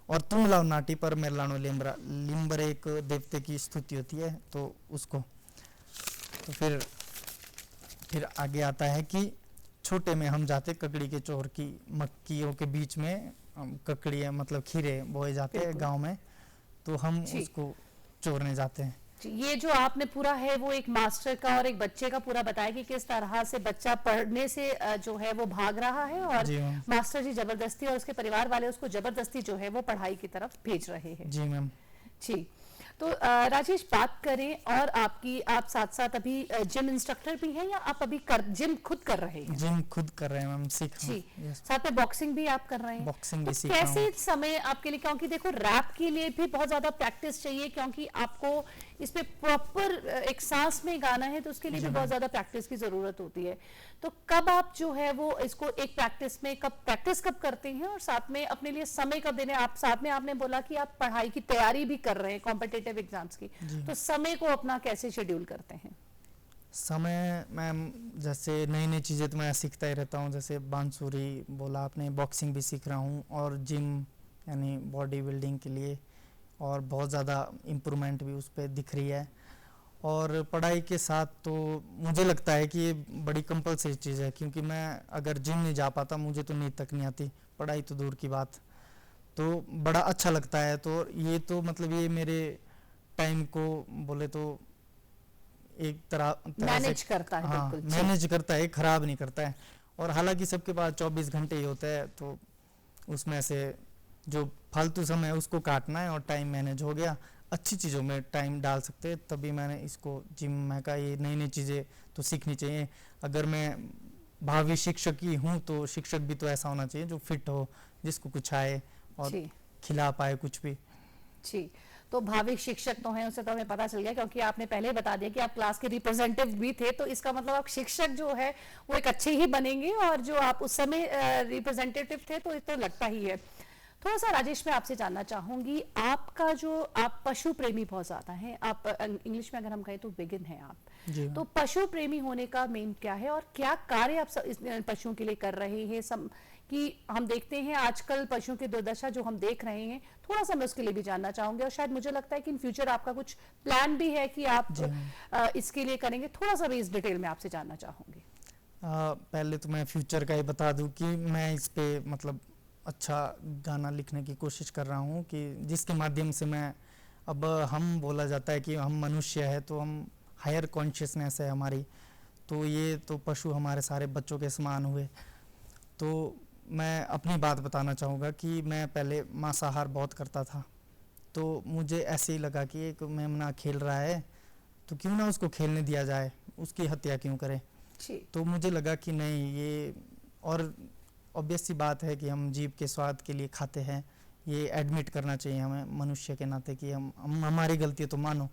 और तुम लाओ नाटी पर मेरे लानो लिम्बरा, लिम्बर एक देवते की स्तुति होती है तो उसको। तो फिर आगे आता है कि छोटे में हम जाते ककड़ी के चोर, की मक्कियों के बीच में ककड़ी है मतलब खीरे बोए जाते हैं गांव में, तो हम उसको चोरने जाते हैं। ये जो आपने पूरा है वो एक मास्टर का और एक बच्चे का पूरा बताया कि किस तरह से बच्चा पढ़ने से जो है वो भाग रहा है और मास्टर जी जबरदस्ती और उसके परिवार वाले उसको जबरदस्ती जो है वो पढ़ाई की तरफ भेज रहे हैं। जी मैम। जी, तो राजेश बात करें और आप साथ साथ अभी जिम इंस्ट्रक्टर भी हैं या आप अभी जिम खुद कर रहे हैं? जिम खुद कर रहे हैं मैम, सीख रहा हूं। जी, साथ में बॉक्सिंग भी आप कर रहे हैं? बॉक्सिंग भी तो सीख रहा हूं। कैसे समय आपके लिए, क्योंकि देखो रैप के लिए भी बहुत ज्यादा प्रैक्टिस चाहिए, क्योंकि आपको इस पे प्रॉपर एक सांस में गाना है तो उसके लिए भी बहुत ज्यादा प्रैक्टिस की जरूरत होती है। तो कब आप जो है वो इसको एक प्रैक्टिस कब करते हैं और साथ में अपने लिए समय कब देने? आप साथ में आपने बोला कि आप पढ़ाई की तैयारी भी कर रहे हैं कॉम्पिटिटिव एग्जाम्स की, तो समय को अपना कैसे शेड्यूल करते हैं? समय मैम जैसे नई नई चीज़ें तो मैं सीखता ही रहता हूँ, जैसे बांसुरी बोला आपने, बॉक्सिंग भी सीख रहा हूँ और जिम यानी बॉडी बिल्डिंग के लिए, और बहुत ज़्यादा इम्प्रूवमेंट भी उस पर दिख रही है। और पढ़ाई के साथ तो मुझे लगता है कि ये बड़ी कंपलसरी चीज़ है, क्योंकि मैं अगर जिम नहीं जा पाता, मुझे तो नींद तक नहीं आती, पढ़ाई तो दूर की बात। तो बड़ा अच्छा लगता है। तो ये तो मतलब ये मेरे टाइम को बोले तो एक तरह मैनेज से करता है। हाँ, बिल्कुल जी। मैनेज करता है, खराब नहीं करता है। और हालांकि सबके पास 24 घंटे ही होता है, तो उसमें से जो फालतू समय है उसको काटना है और टाइम मैनेज हो गया, अच्छी चीज़ों में टाइम डाल सकते हैं। तभी मैंने इसको जिम में का ये नई नई चीज़ें तो सीखनी चाहिए। अगर मैं भावी शिक्षक ही हूँ तो शिक्षक भी तो ऐसा होना चाहिए जो फिट हो, जिसको कुछ आए और जी खिला पाए कुछ भी। जी। तो भावी शिक्षक तो हैं, उससे तो हमें पता चल गया, क्योंकि आपने पहले ही बता दिया कि आप क्लास के रिप्रेजेंटेटिव भी थे, तो इसका मतलब आप शिक्षक जो है वो एक अच्छे ही बनेंगे, और जो आप उस समय रिप्रेजेंटेटिव थे तो ये तो लगता ही है। थोड़ा सा राजेश मैं आपसे जानना चाहूंगी, आपका जो आप पशु प्रेमी बहुत ज्यादा हैं, आप इंग्लिश में अगर हम कहें तो वेगन हैं आप, जी तो पशु प्रेमी होने का मेन क्या है और क्या कार्य आप इस पशुओं के लिए कर रहे हैं? कि हम देखते हैं आजकल पशुओं की दुर्दशा जो हम देख रहे हैं, थोड़ा सा मैं उसके लिए भी जानना चाहूंगी, और शायद मुझे लगता है कि इन फ्यूचर आपका कुछ प्लान भी है कि आप इसके लिए करेंगे। थोड़ा सा भी इस डिटेल में आपसे जानना चाहूंगी। पहले तो मैं फ्यूचर का ही बता दूं कि मैं इस पे मतलब अच्छा गाना लिखने की कोशिश कर रहा हूँ, कि जिसके माध्यम से मैं, अब हम बोला जाता है कि हम मनुष्य है तो हम हायर कॉन्शियसनेस है हमारी, तो ये तो पशु हमारे सारे बच्चों के समान हुए। तो मैं अपनी बात बताना चाहूँगा कि मैं पहले मांसाहार बहुत करता था, तो मुझे ऐसे ही लगा कि एक मेमना खेल रहा है तो क्यों ना उसको खेलने दिया जाए, उसकी हत्या क्यों करें। तो मुझे लगा कि नहीं, ये और ऑब्वियस सी बात है कि हम जीव के स्वाद के लिए खाते हैं, ये एडमिट करना चाहिए हमें मनुष्य के नाते कि हम हमारी गलती है तो मानो।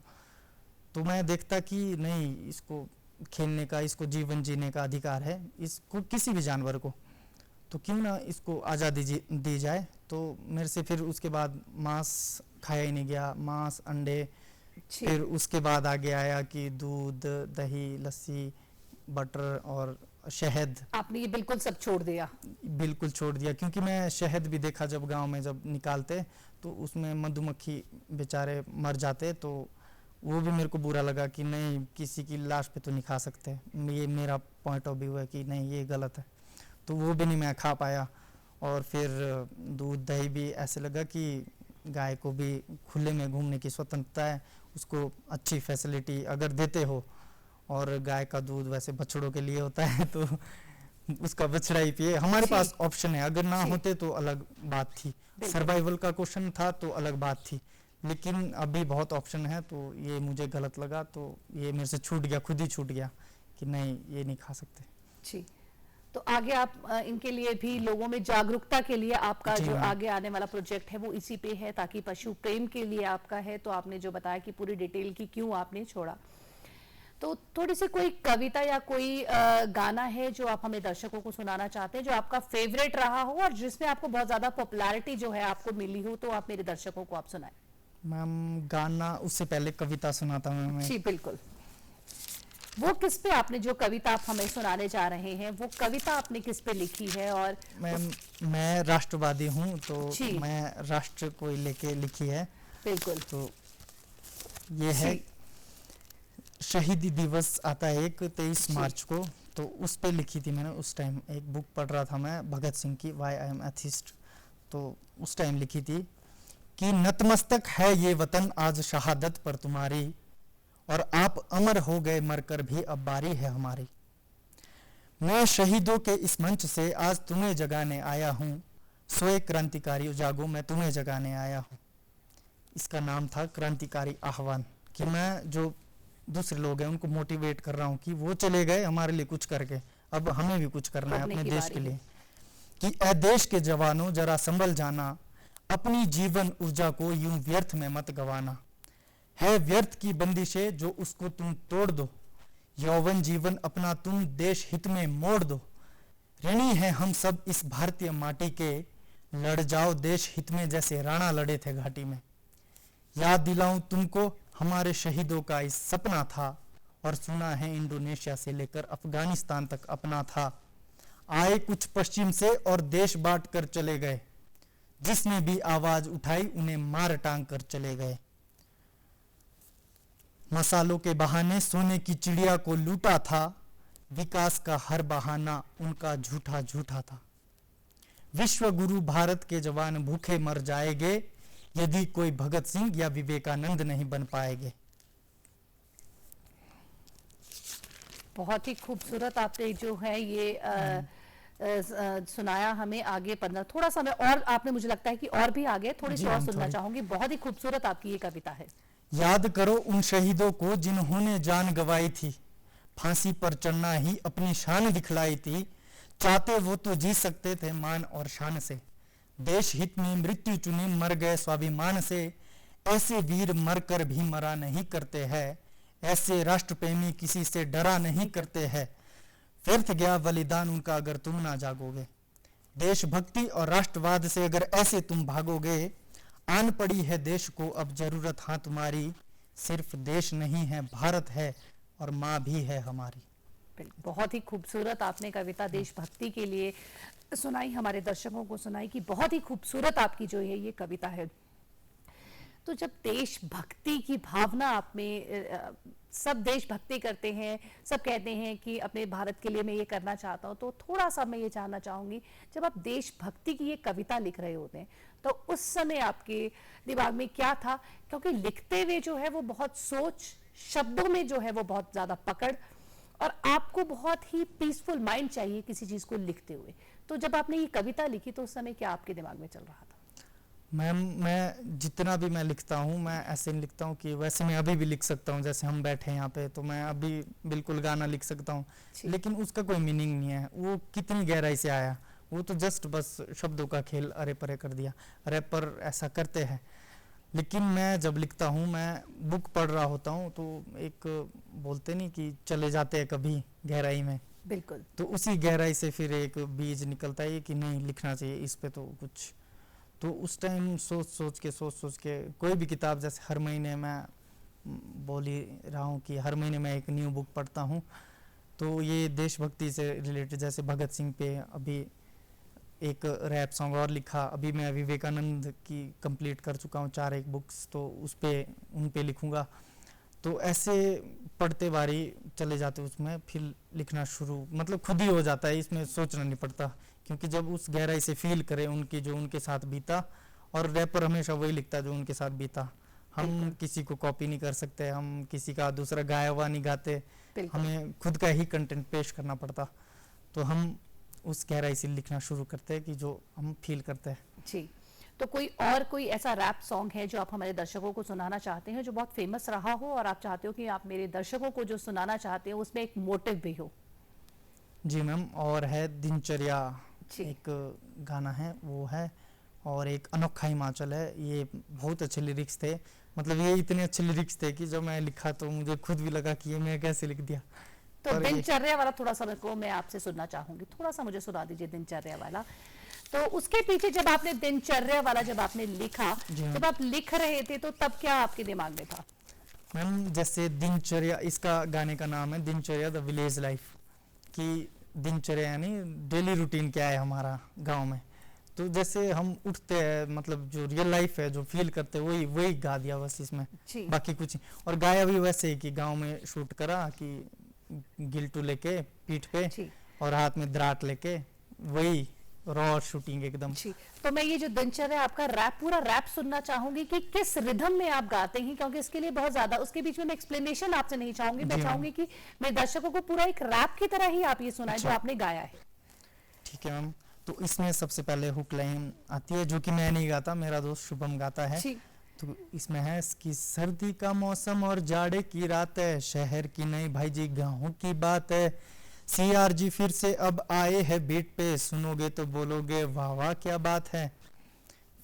तो मैं देखता कि नहीं, इसको खेलने का, इसको जीवन जीने का अधिकार है, इसको किसी भी जानवर को, तो क्यों ना इसको आज़ादी दी जाए। तो मेरे से फिर उसके बाद मांस खाया ही नहीं गया, मांस अंडे, फिर उसके बाद आगे आया कि दूध दही लस्सी बटर और शहद। आपने ये बिल्कुल सब छोड़ दिया? बिल्कुल छोड़ दिया, क्योंकि मैं शहद भी देखा जब गांव में जब निकालते तो उसमें मधुमक्खी बेचारे मर जाते, तो वो भी मेरे को बुरा लगा कि नहीं, किसी की लाश पे तो नहीं खा सकते। ये मेरा पॉइंट ऑफ व्यू है कि नहीं, ये गलत है, तो वो भी नहीं मैं खा पाया। और फिर दूध दही भी ऐसे लगा कि गाय को भी खुले में घूमने की स्वतंत्रता है, उसको अच्छी फैसिलिटी अगर देते हो, और गाय का दूध वैसे बछड़ों के लिए होता है तो उसका बछड़ा ही पिए। हमारे पास ऑप्शन है, अगर ना होते तो अलग बात थी, सर्वाइवल का क्वेश्चन था तो अलग बात थी, लेकिन अभी बहुत ऑप्शन है। तो ये मुझे गलत लगा, तो ये मेरे से छूट गया, खुद ही छूट गया कि नहीं, ये नहीं खा सकते। जी, तो आगे आप इनके लिए भी लोगों में जागरूकता के लिए आपका जो आगे आने वाला प्रोजेक्ट है वो इसी पे है, ताकि पशु प्रेम के लिए आपका है। तो आपने जो बताया कि पूरी डिटेल की क्यों आपने छोड़ा, तो थोड़ी सी कोई कविता या कोई गाना है जो आप हमें दर्शकों को सुनाना चाहते हैं, जो आपका फेवरेट रहा हो और जिसमें आपको बहुत ज्यादा पॉपुलैरिटी जो है आपको मिली हो, तो आप मेरे दर्शकों को आप सुनाएं। मैम गाना उससे पहले कविता सुनाता हूँ मैं। जी बिल्कुल। वो किस पे, आपने जो कविता आप हमें सुनाने जा रहे हैं, वो कविता आपने किस पे लिखी है? और मैं राष्ट्रवादी हूँ, तो मैं राष्ट्र को लेके लिखी है। बिल्कुल। तो ये है, शहीदी दिवस आता है एक 23 मार्च को, तो उस पे लिखी थी मैंने। उस टाइम एक बुक पढ़ रहा था मैं, भगत सिंह की वाई आई एम एथिस्ट, तो उस टाइम लिखी थी कि नतमस्तक है ये वतन आज शहादत पर तुम्हारी, और आप अमर हो गए मरकर भी अब बारी है हमारी। मैं शहीदों के इस मंच से आज तुम्हें जगाने आया हूँ, सोए क्रांतिकारी जागो मैं तुम्हें जगाने आया हूँ। इसका नाम था क्रांतिकारी आह्वान, कि मैं जो दूसरे लोग हैं उनको मोटिवेट कर रहा हूँ कि वो चले गए हमारे लिए कुछ करके, अब हमें भी कुछ करना है अपने देश के लिए। कि ए देश के जवानों जरा संभल जाना, अपनी जीवन ऊर्जा को यूं व्यर्थ में मत गवाना। है व्यर्थ की बंदिशें जो उसको तुम तोड़ दो, यौवन जीवन अपना तुम देश हित में मोड़ दो। ऋणी है हम सब इस भारतीय माटी के, लड़ जाओ देश हित में जैसे राणा लड़े थे घाटी में। याद दिलाऊं तुमको हमारे शहीदों का इस सपना था, और सुना है इंडोनेशिया से लेकर अफगानिस्तान तक अपना था। आए कुछ पश्चिम से और देश बांट कर चले गए, जिसने भी आवाज उठाई उन्हें मार टांग कर चले गए। मसालों के बहाने सोने की चिड़िया को लूटा था, विकास का हर बहाना उनका झूठा झूठा था। विश्व गुरु भारत के जवान भूखे मर जाएंगे, यदि कोई भगत सिंह या विवेकानंद नहीं बन पाएंगे। बहुत ही खूबसूरत आपने जो है ये सुनाया हमें। आगे 15 थोड़ा सा मैं और, आपने मुझे लगता है कि और भी आगे थोड़ी सी और सुनना चाहूंगी। बहुत ही खूबसूरत आपकी ये कविता है। याद करो उन शहीदों को जिन्होंने जान गंवाई थी, फांसी पर चढ़ना ही अपनी शान दिखलाई थी। चाहते वो तो जी सकते थे मान और शान से, देश हित में मृत्यु चुनी मर गए स्वाभिमान से। ऐसे वीर मरकर भी मरा नहीं करते हैं, ऐसे राष्ट्र प्रेमी किसी से डरा नहीं करते हैं। व्यर्थ गया बलिदान उनका अगर तुम ना जागोगे, देशभक्ति और राष्ट्रवाद से अगर ऐसे तुम भागोगे। आन पड़ी है देश को अब जरूरत हाँ तुम्हारी, सिर्फ देश नहीं है भारत है और माँ भी है हमारी। बहुत ही खूबसूरत आपने कविता देशभक्ति के लिए सुनाई, हमारे दर्शकों को सुनाई कि बहुत ही खूबसूरत आपकी जो है ये कविता है। तो जब देशभक्ति की भावना आप में, सब देशभक्ति करते हैं, सब कहते हैं कि अपने भारत के लिए मैं ये करना चाहता हूँ, तो थोड़ा सा मैं ये जानना चाहूंगी, जब आप देशभक्ति की ये कविता लिख रहे होते हैं तो उस समय आपके दिमाग में क्या था? क्योंकि लिखते हुए जो है वो बहुत सोच, शब्दों में जो है वो बहुत ज्यादा पकड़, और आपको बहुत ही पीसफुल माइंड चाहिए किसी चीज को लिखते हुए। तो जब आपने ये कविता लिखी तो उस समय क्या आपके दिमाग में चल रहा था? मैम, मैं जितना भी मैं लिखता हूँ मैं ऐसे नहीं लिखता हूँ कि वैसे मैं अभी भी लिख सकता हूँ। जैसे हम बैठे हैं यहाँ पे तो मैं अभी बिल्कुल गाना लिख सकता हूँ, लेकिन उसका कोई मीनिंग नहीं है। वो कितनी गहराई से आया, वो तो जस्ट बस शब्दों का खेल अरे परे कर दिया। रैपर ऐसा करते हैं, लेकिन मैं जब लिखता हूँ, मैं बुक पढ़ रहा होता हूँ तो एक बोलते नहीं कि चले जाते हैं कभी गहराई में, बिल्कुल, तो उसी गहराई से फिर एक बीज निकलता है कि नहीं लिखना चाहिए इस पे तो कुछ। तो उस टाइम सोच सोच के कोई भी किताब, जैसे हर महीने मैं बोल ही रहा हूँ कि हर महीने मैं एक न्यू बुक पढ़ता हूँ, तो ये देशभक्ति से रिलेटेड, जैसे भगत सिंह पे अभी एक रैप सॉन्ग और लिखा, अभी मैं विवेकानंद की कंप्लीट कर चुका हूँ 4 बुक्स, तो उन पे लिखूँगा। तो ऐसे पढ़ते बारी चले जाते उसमें, फिर लिखना शुरू मतलब खुद ही हो जाता है, इसमें सोचना नहीं पड़ता, क्योंकि जब उस गहराई से फील करें उनकी जो उनके साथ बीता, और रैपर हमेशा वही लिखता है जो उनके साथ बीता। हम किसी को कॉपी नहीं कर सकते, हम किसी का दूसरा गाया हुआ नहीं गाते, हमें खुद का ही कंटेंट पेश करना पड़ता। तो हम उस गहराई से लिखना शुरू करते हैं कि जो हम फील करते हैं। जी, तो कोई ऐसा रैप सॉन्ग है जो आप हमारे दर्शकों को सुनाना चाहते हैं, जो बहुत फेमस रहा हो और आप चाहते हो कि आप मेरे दर्शकों को जो सुनाना चाहते हो उसमें एक मोटिव भी हो? जी मैम, और है दिनचर्या एक गाना है वो है, और एक अनोखा हिमाचल है। ये बहुत अच्छे लिरिक्स थे, मतलब ये इतने अच्छे लिरिक्स थे कि जब मैं लिखा तो मुझे खुद भी लगा कि ये मैं कैसे लिख दिया। तो दिनचर्या वाला थोड़ा सा मैं आपसे सुनना चाहूंगी, थोड़ा सा मुझे सुना दीजिए दिनचर्या वाला। तो उसके पीछे जब आपने दिनचर्या वाला जब आपने लिखा, जब आप लिख रहे थे तो तब क्या आपके दिमाग में था? मैम, जैसे दिनचर्या, इसका गाने का नाम है दिनचर्या द विलेज लाइफ, कि दिनचर्या यानी डेली रूटीन क्या है हमारा गांव में। तो जैसे हम उठते हैं, मतलब जो रियल लाइफ है जो फील करते हैं वही गा दिया बस इसमें, बाकी कुछ। और गाया भी वैसे ही कि गांव में शूट करा कि गिल्टू लेके पीठ पे और हाथ में दराट लेके, वही रॉ शूटिंग एकदम। तो मैं ये जो दिनचर्या आपका पूरा रैप सुनना चाहूंगी कि किस रिदम में आप गाते हैं, क्योंकि इसके लिए बहुत ज्यादा, उसके बीच में मैं एक्सप्लेनेशन आपसे नहीं चाहूंगी, मैं चाहूंगी कि मेरे दर्शकों को पूरा एक रैप की तरह ही आप ये सुनाएं जो आपने गाया है। ठीक है मैम, तो इसमें सबसे पहले हुक लाइन आती है जो कि मैं नहीं गाता, मेरा दोस्त शुभम गाता है। तो इसमें है कि सर्दी का मौसम और जाड़े की रात है, शहर की नहीं भाई जी गाँव की बात है। CRG फिर से अब आए हैं बीट पे, सुनोगे तो बोलोगे वाह वाह क्या बात है।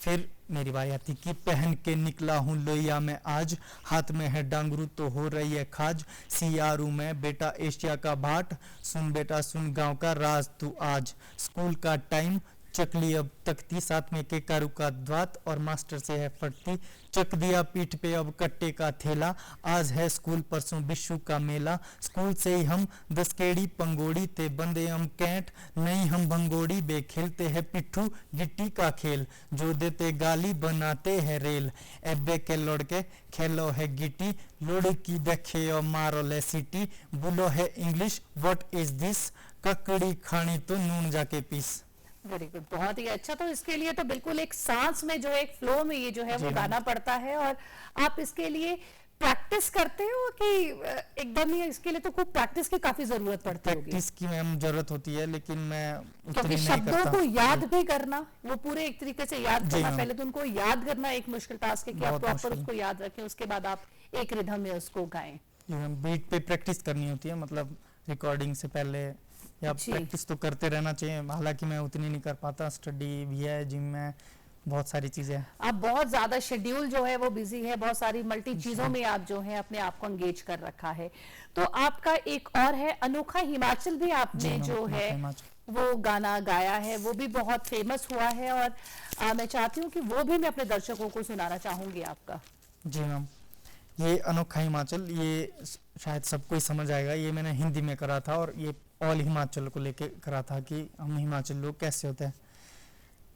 फिर मेरी बारी आती कि पहन के निकला हूँ लोहिया में आज, हाथ में है डांगरू तो हो रही है खाज। CRU में बेटा एशिया का भाट, सुन बेटा सुन गांव का राज तू आज। स्कूल का टाइम चकली अब तकती, साथ में के कारू का द्वात और मास्टर से है फटती। चक दिया पीठ पे अब कट्टे का थैला, आज है स्कूल परसों बिशु का मेला। स्कूल से ही हम दसकेड़ी पंगोड़ी ते बंदे हम कैंट, नहीं हम भंगोड़ी बे खेलते हैं पिट्ठू गिट्टी का खेल। जो देते गाली बनाते हैं रेल, एब्बे के लड़के खेलो है गिट्टी, लड़की देखे और मारो ले सीटी। बोलो है इंग्लिश व्हाट इज दिस, ककड़ी खानी तो नून जाके पीस। वेरी गुड, बहुत ही अच्छा। तो इसके लिए तो बिल्कुल एक सांस में जो एक फ्लो में ये जो है वो गाना पड़ता है, और आप इसके लिए प्रैक्टिस करते हो कि एकदम ही इसके लिए तो खूब प्रैक्टिस की काफी जरूरत पड़ती होगी? प्रैक्टिस की मैम जरूरत होती है, लेकिन मैं उतनी क्योंकि नहीं शब्दों करता। को याद भी करना, वो पूरे एक तरीके से याद जी करना, हाँ। पहले तो उनको याद करना एक मुश्किल टास्क है कि आप बहुत प्रॉपर मुश्किल। उसको याद रखें, उसके बाद आप एक रिदम में उसको गाएं। बीट पे प्रैक्टिस करनी होती है, मतलब रिकॉर्डिंग से पहले, या जी। प्रैक्टिस तो करते रहना चाहिए। हालांकि मैं उतनी नहीं कर पाता, स्टडी भी है, जिम में बहुत सारी चीजें हैं। आप बहुत ज्यादा शेड्यूल जो है वो बिजी है, बहुत सारी मल्टी चीजों में आप जो है अपने आप को एंगेज कर रखा है। तो आपका एक और है अनोखा हिमाचल भी आपने जी, जो अनोखा है हिमाचल। वो गाना गाया है, वो भी बहुत फेमस हुआ है, और मैं चाहती हूँ कि वो भी मैं अपने दर्शकों को सुनाना चाहूंगी आपका। जी मैम, ये अनोखा हिमाचल, ये शायद सबको ही समझ आएगा। ये मैंने हिंदी में करा था, और ये ऑल हिमाचल को लेके करा था कि हम हिमाचल लोग कैसे होते हैं।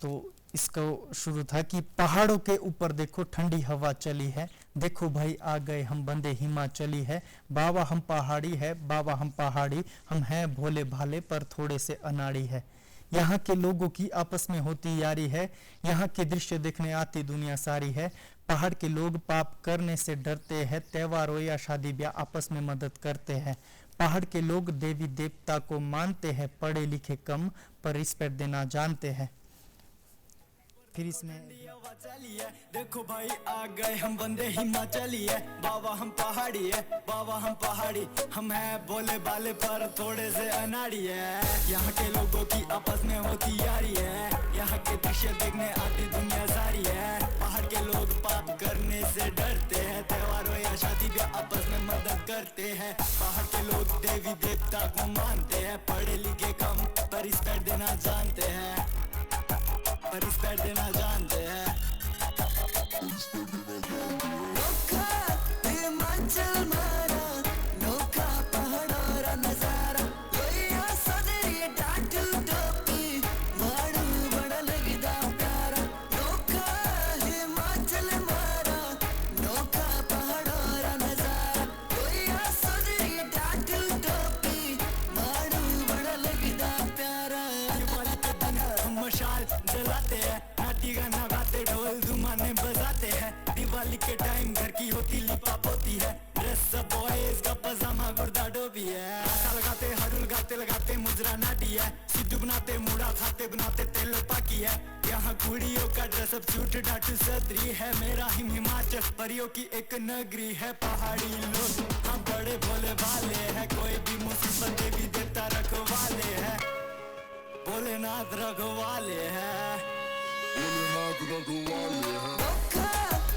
तो इसका शुरू था कि पहाड़ों के ऊपर देखो ठंडी हवा चली है, देखो भाई आ गए हम बंदे हिमाचली है। बाबा हम पहाड़ी है, बाबा हम पहाड़ी, हम हैं भोले भाले पर थोड़े से अनाड़ी है। यहाँ के लोगों की आपस में होती यारी है, यहाँ के दृश्य देखने आती दुनिया सारी है। पहाड़ के लोग पाप करने से डरते हैं, त्योहारों या शादी ब्याह आपस में मदद करते हैं। पहाड़ के लोग देवी देवता को मानते हैं, पढ़े लिखे कम पर रिस्पेक्ट देना जानते हैं। फिर इसमें चली है, देखो भाई आ गए हम बंदे हिमाचली है। बाबा हम पहाड़ी है, बाबा हम पहाड़ी, हम हैं भोले भाले पर थोड़े से अनाड़ी है। यहाँ के लोगों की आपस में होती यारी है, यहाँ के दृश्य देखने आती दुनिया सारी है। पहाड़ के लोग पाप करने से डरते हैं, त्योहारों या शादी ब्याह आपस में मदद करते हैं। पहाड़ के लोग देवी देवता को मानते हैं, पढ़े लिखे कम पर रिस्पेक्ट देना जानते हैं, पर रिस्पेक्ट देना जानते हैं। नोखा हिमाचल मारा, नोखा पहाड़ों रा नजारा, लोया सदरी टाटू टोपी, माड़ू बड़ा लगदा प्यारा। नोखा हिमाचल मारा, नोखा पहाड़ों रा नजारा, लोया सदरी टाटू टोपी, माड़ू बड़ा लगदा प्यारा। दिवाली के दिन हम मशाल जलाते हैं, नाटी गाना गाते ढोल धुमाने बजाते हैं। दिवाली के टाइम घर की होती लिपाप होती है, ड्रेस सब बॉयज का पजामा गुर्दा डोबी है। आशा लगाते हरुल गाते लगाते मुजरा नाटी है, सिद्धू बनाते मुड़ा खाते बनाते तेल पाकी है। यहाँ कुड़ियों का ड्रेस अब सूट डाटू सदरी है, मेरा हिमाचल परियों की एक नगरी है। पहाड़ी लोग हम बड़े भोले भाले हैं, कोई भी मुसीबत देवी देवता रखवाले हैं, भोलेनाथ रखवाले हैं, भोलेनाथ रखवाले हैं। नोखा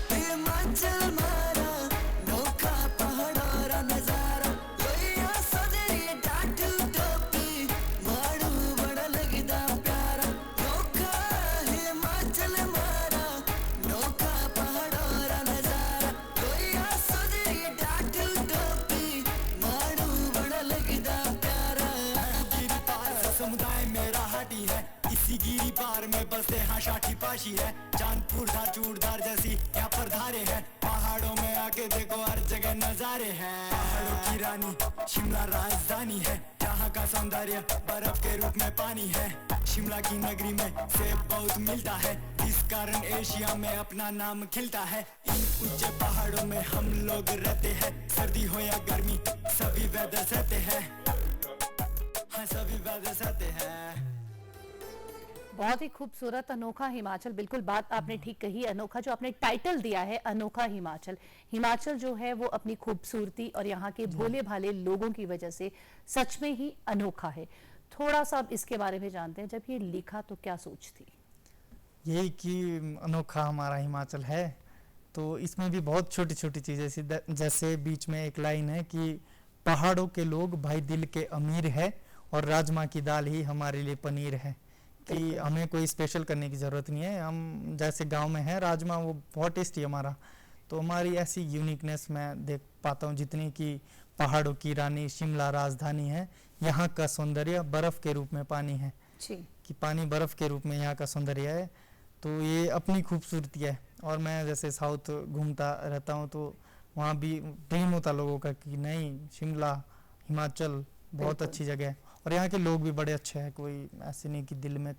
हिमाचल मारा, नोखा पहाड़ों रा नजारा, लोया सदरी टाटू टोपी, माड़ू बड़ा लगदा प्यारा। नोखा हिमाचल मारा, नोखा पहाड़ों रा नजारा, लोया सदरी टाटू टोपी, माड़ू बड़ा लगदा प्यारा। गिरी पार समुदाय मेरा हाटी है, इसी गिरी पार में बसते हाँ शाठी पाशी है। चांदपुर धार चूड़धार जैसी यहाँ पर धारे हैं, पहाड़ों में आके देखो हर जगह नजारे हैं। पहाड़ों की रानी शिमला राजधानी है, जहाँ का सौंदर्य बर्फ के रूप में पानी है। शिमला की नगरी में सेब बहुत मिलता है, इस कारण एशिया में अपना नाम खिलता है। इन ऊंचे पहाड़ों में हम लोग रहते हैं, सर्दी हो या गर्मी सभी वेदर सहते हैं, हाँ सभी वेदर सहते हैं। बहुत ही खूबसूरत अनोखा हिमाचल, बिल्कुल बात आपने ठीक कही। अनोखा जो आपने टाइटल दिया है अनोखा हिमाचल, हिमाचल जो है वो अपनी खूबसूरती और यहाँ के भोले भाले लोगों की वजह से सच में ही अनोखा है। थोड़ा सा अब इसके बारे में जानते हैं, जब ये लिखा तो क्या सोच थी? यही कि अनोखा हमारा हिमाचल है, तो इसमें भी बहुत छोटी छोटी चीज़ें, जैसे बीच में एक लाइन है कि पहाड़ों के लोग भाई दिल के अमीर है, और राजमा की दाल ही हमारे लिए पनीर है। कि हमें कोई स्पेशल करने की ज़रूरत नहीं है। हम जैसे गांव में है राजमा, वो बहुत टेस्टी है हमारा, तो हमारी ऐसी यूनिकनेस मैं देख पाता हूँ। जितनी कि पहाड़ों की रानी शिमला राजधानी है, यहाँ का सौंदर्य बर्फ़ के रूप में पानी है, जी कि पानी बर्फ़ के रूप में यहाँ का सौंदर्य है। तो ये अपनी खूबसूरती है। और मैं जैसे साउथ घूमता रहता हूँ तो वहाँ भी ड्रीम होता लोगों का कि नहीं, शिमला हिमाचल बहुत बिल्कुल। अच्छी जगह है। और यहाँ के लोग भी बड़े अच्छे हैं, कोई ऐसे नहीं कि दिल में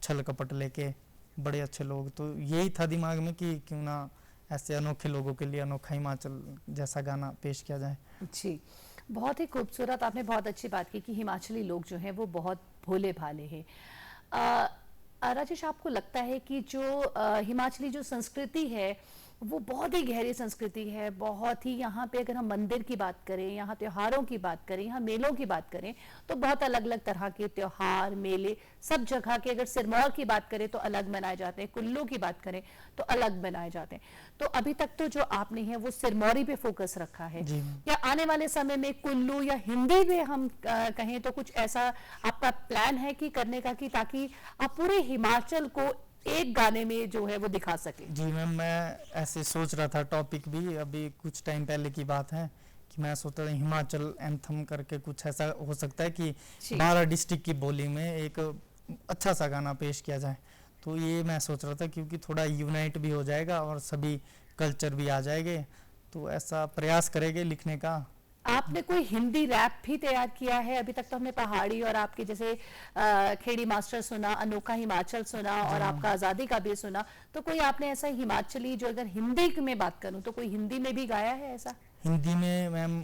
छल कपट लेके, बड़े अच्छे लोग। तो यही था दिमाग में कि क्यों ना ऐसे अनोखे लोगों के लिए अनोखा हिमाचल जैसा गाना पेश किया जाए। जी, बहुत ही खूबसूरत, आपने बहुत अच्छी बात की कि हिमाचली लोग जो हैं वो बहुत भोले भाले हैं। राजेश, आपको लगता है कि जो हिमाचली जो संस्कृति है वो बहुत ही गहरी संस्कृति है, बहुत ही, यहाँ पे अगर हम मंदिर की बात करें, यहाँ त्योहारों की बात करें, यहाँ मेलों की बात करें तो बहुत अलग अलग तरह के त्योहार मेले सब जगह के, अगर सिरमौर की बात करें तो अलग मनाए जाते हैं, कुल्लू की बात करें तो अलग मनाए जाते हैं। तो अभी तक तो जो आपने है वो सिरमौरी पे फोकस रखा है, जी या आने वाले समय में कुल्लू या हिंदी में हम कहें तो कुछ ऐसा आपका प्लान है कि करने का, कि ताकि आप पूरे हिमाचल को एक गाने में जो है वो दिखा सके? जी मैम, मैं ऐसे सोच रहा था, टॉपिक भी अभी कुछ टाइम पहले की बात है कि मैं सोचता था हिमाचल एंथम करके कुछ ऐसा हो सकता है कि जी। 12 डिस्ट्रिक्ट की बोली में एक अच्छा सा गाना पेश किया जाए। तो ये मैं सोच रहा था क्योंकि थोड़ा यूनाइट भी हो जाएगा और सभी कल्चर भी आ जाएंगे, तो ऐसा प्रयास करेंगे लिखने का। आपने कोई हिंदी रैप भी तैयार किया है? अभी तक तो हमने पहाड़ी और आपके जैसे खेड़ी मास्टर सुना, अनोखा हिमाचल सुना और आपका आजादी का भी सुना, तो कोई आपने ऐसा हिमाचली जो, अगर हिंदी में बात करूं तो कोई हिंदी में भी गाया है ऐसा? हिंदी में मैम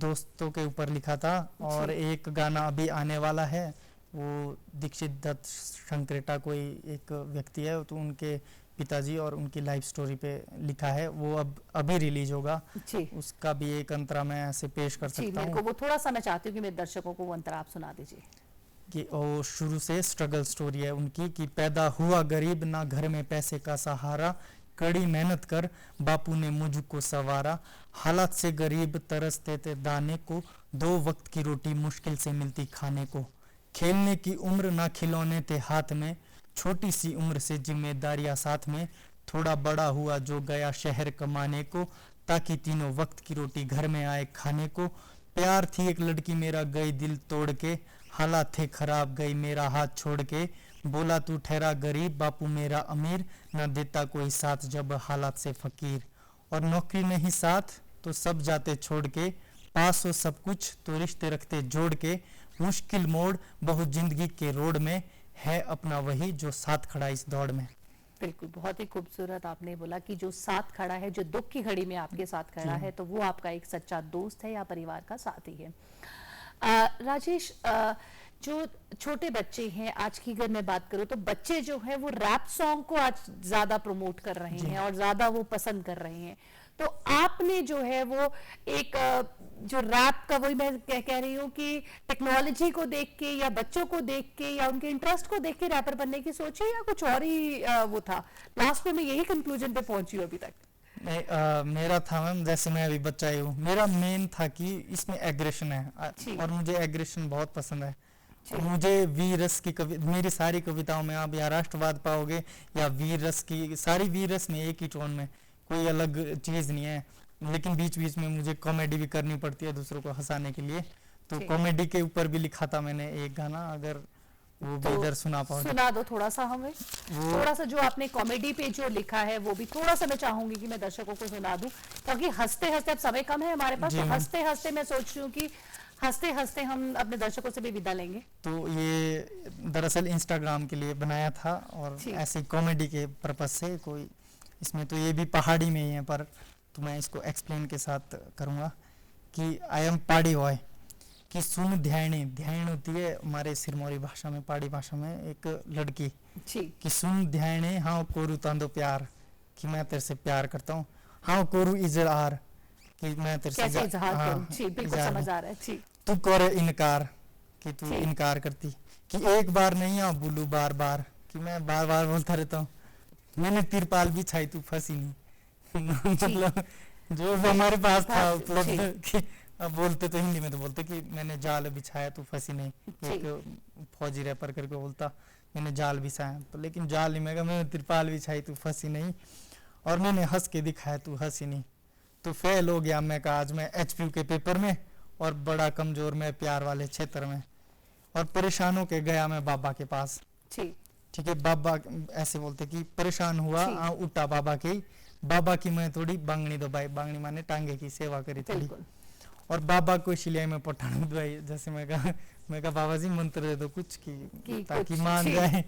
दोस्तों के ऊपर लिखा था, और एक गाना अभी आने वाला है, वो दीक्षित दत्त शंकरेटा कोई एक व्यक्ति है, तो उनके पिताजी और उनकी लाइफ स्टोरी पे लिखा है, वो अब अभी रिलीज होगा। जी उसका भी एक अंतरा मैं ऐसे पेश कर जी, सकता मेरे हूँ को वो थोड़ा सा मैं चाहती हूँ कि मेरे दर्शकों को वो अंतरा आप सुना दीजिए। कि वो शुरू से स्ट्रगल स्टोरी है उनकी, कि पैदा हुआ गरीब, ना घर में पैसे का सहारा, कड़ी मेहनत कर बापू ने मुझको सवारा, हालात से गरीब तरसते थे दाने को, 2 वक्त की रोटी मुश्किल से मिलती खाने को, खेलने की उम्र ना खिलौने थे हाथ में, छोटी सी उम्र से जिम्मेदारियां साथ में, थोड़ा बड़ा हुआ जो गया शहर कमाने को, ताकि तीनों वक्त की रोटी घर में आए खाने को, प्यार थी एक लड़की मेरा गई दिल तोड़ के, हालात थे खराब गई मेरा हाथ छोड़ के, बोला तू ठहरा गरीब बापू मेरा अमीर, न देता कोई साथ जब हालात से फकीर, और नौकरी नहीं साथ तो सब जाते छोड़ के, पास हो सब कुछ तो रिश्ते रखते जोड़ के, मुश्किल मोड़ बहुत जिंदगी के रोड में, है अपना वही जो साथ खड़ा इस दौड़ में। बिल्कुल, बहुत ही खूबसूरत आपने बोला कि जो साथ खड़ा है, जो दुख की घड़ी में आपके साथ खड़ा है, तो वो आपका एक सच्चा दोस्त है या परिवार का साथी है। राजेश, जो छोटे बच्चे हैं आज की अगर मैं बात करूं तो बच्चे जो है वो रैप सॉन्ग को आज ज्यादा प्रमोट कर रहे हैं और ज्यादा वो पसंद कर रहे हैं, तो आपने जो है वो एक जो रैप का, वही मैं कह रही हूँ कि टेक्नोलॉजी को देख के या बच्चों को देख के या उनके इंटरेस्ट को देख के रैपर बनने की सोची, या कुछ और ही वो था? लास्ट में मैं यही कंक्लूजन पे पहुंची हूँ अभी तक। मेरा था मैम, जैसे मैं अभी बच्चा ही हूँ, मेरा मेन था कि इसमें एग्रेशन है और मुझे एग्रेशन बहुत पसंद है। मुझे वीर रस की मेरी सारी कविताओं में आप या राष्ट्रवाद पाओगे या वीर रस की, सारी वीर रस में एक ही टोन में, कोई अलग चीज नहीं है। लेकिन बीच बीच में मुझे कॉमेडी भी करनी पड़ती है दूसरों को हंसाने के लिए, तो कॉमेडी के ऊपर भी लिखा था मैंने एक गाना, अगर वो भी इधर सुना पाओगे। सुना दो थोड़ा सा हमें, थोड़ा सा जो आपने कॉमेडी पे जो लिखा है वो भी थोड़ा सा मैं चाहूंगी कि मैं दर्शकों को सुना दूं, क्योंकि हंसते हंसते, अब समय कम है हमारे पास, तो हंसते हंसते मैं सोच रही हूँ कि हंसते हंसते हम अपने दर्शकों से भी विदा लेंगे। तो ये दरअसल इंस्टाग्राम के लिए बनाया था और ऐसे कॉमेडी के पर्पज से, कोई इसमें तो ये भी पहाड़ी में ही है, पर तो मैं इसको एक्सप्लेन के साथ करूँगा कि आई एम पहाड़ी बॉय, कि सुन ध्यानी, ध्यान होती है हमारे सिरमौरी भाषा में, पहाड़ी भाषा में एक लड़की, कि सुन ध्यानी हाँ कोरू तांदो प्यार, कि मैं तेरे से प्यार करता हूँ, हाँ कोरू इजहार, कि मैं तेरे से बिल्कुल समझ आ रहा है जी, तू करे इनकार, कि तू इनकार करती, कि एक बार नहीं आ बोलू बार बार, कि मैं बार बार बोलता रहता हूँ, मैंने तिरपाल बिछाई तू फंसी नहीं। मतलब जो हमारे पास था उपलब्ध, कि अब बोलते तो हिंदी में तो बोलते कि मैंने जाल बिछाया तू फंसी नहीं, एक फौजी रैपर करके बोलता, मैंने जाल बिछाया, तो लेकिन जाल नहीं, मैं कहा मैंने तिरपाल बिछाई, तू फंसी नहीं, और मैंने हंस के दिखाया, तू हंसी नहीं, तो फेल हो गया। मैं कहा आज मैं HPU के पेपर में, और बड़ा कमजोर मैं प्यार वाले क्षेत्र में, और परेशान होके गया मैं बाबा के पास। ठीक है, बाबा ऐसे बोलते कि परेशान हुआ, उठा बाबा की मैं थोड़ी बांगनी दबाई, बांगनी माने टांगे की सेवा करी थोड़ी, और बाबा को इसलिए मैं पठान दबाई। जैसे मैं कहा बाबा जी मंत्र दे दो कुछ की ताकि मान जाए।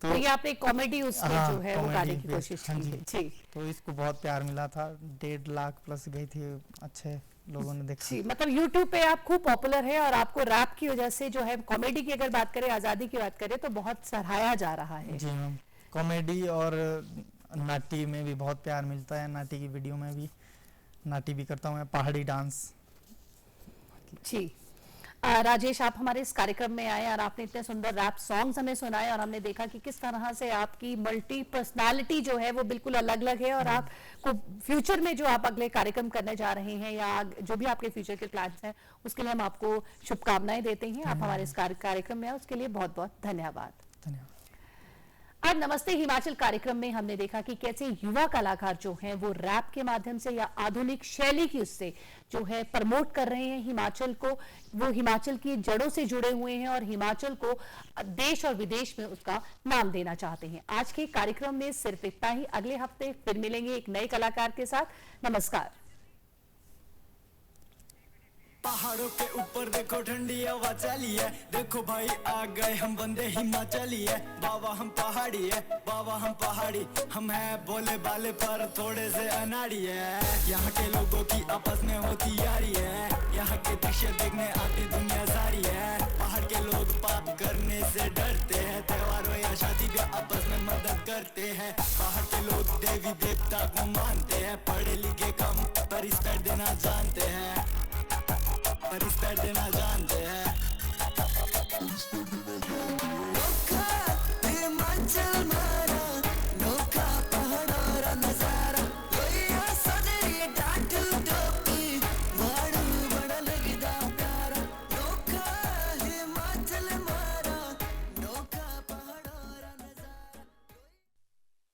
तो ये आपने कॉमेडी उसमें जो है वो गाने की कोशिश की थी। तो इसको बहुत प्यार मिला था, 1.5 लाख प्लस गई थी, अच्छे लोगों ने देखा। मतलब YouTube पे आप खूब पॉपुलर है, और आपको रैप की वजह से जो है, कॉमेडी की अगर बात करें, आजादी की बात करें, तो बहुत सराहाया जा रहा है। जी मैम, कॉमेडी और नाटी में भी बहुत प्यार मिलता है, नाटी की वीडियो में भी नाटी भी करता हूँ मैं, पहाड़ी डांस। जी राजेश, आप हमारे इस कार्यक्रम में आए और आपने इतने सुंदर रैप सॉन्ग्स हमें सुनाए, और हमने देखा कि किस तरह से आपकी मल्टी पर्सनालिटी जो है वो बिल्कुल अलग अलग है, और आपको फ्यूचर में जो आप अगले कार्यक्रम करने जा रहे हैं, या जो भी आपके फ्यूचर के प्लान्स हैं, उसके लिए हम आपको शुभकामनाएं देते हैं। आप हमारे इस कार्यक्रम में आए, उसके लिए बहुत बहुत धन्यवाद। आज नमस्ते हिमाचल कार्यक्रम में हमने देखा कि कैसे युवा कलाकार जो हैं वो रैप के माध्यम से या आधुनिक शैली की उससे जो है प्रमोट कर रहे हैं हिमाचल को, वो हिमाचल की जड़ों से जुड़े हुए हैं, और हिमाचल को देश और विदेश में उसका नाम देना चाहते हैं। आज के कार्यक्रम में सिर्फ इतना ही, अगले हफ्ते फिर मिलेंगे एक नए कलाकार के साथ। नमस्कार। पहाड़ों के ऊपर देखो ठंडी हवा चली है, देखो भाई आ गए हम बंदे हिमाचली है। बाबा हम पहाड़ी है, बाबा हम पहाड़ी, हम है बोले बाले पर थोड़े से अनाड़ी है। यहाँ के लोगों की आपस में होती यारी है, यहाँ के दृश्य देखने आती दुनिया सारी है। पहाड़ के लोग पाप करने से डरते हैं, त्योहारों या शादी ब्याह आपस में मदद करते हैं। पहाड़ के लोग देवी देवता को मानते हैं, पढ़े लिखे कम पर रिस्पेक्ट देना जानते हैं, पर रिस्पेक्ट देना जानते हैं।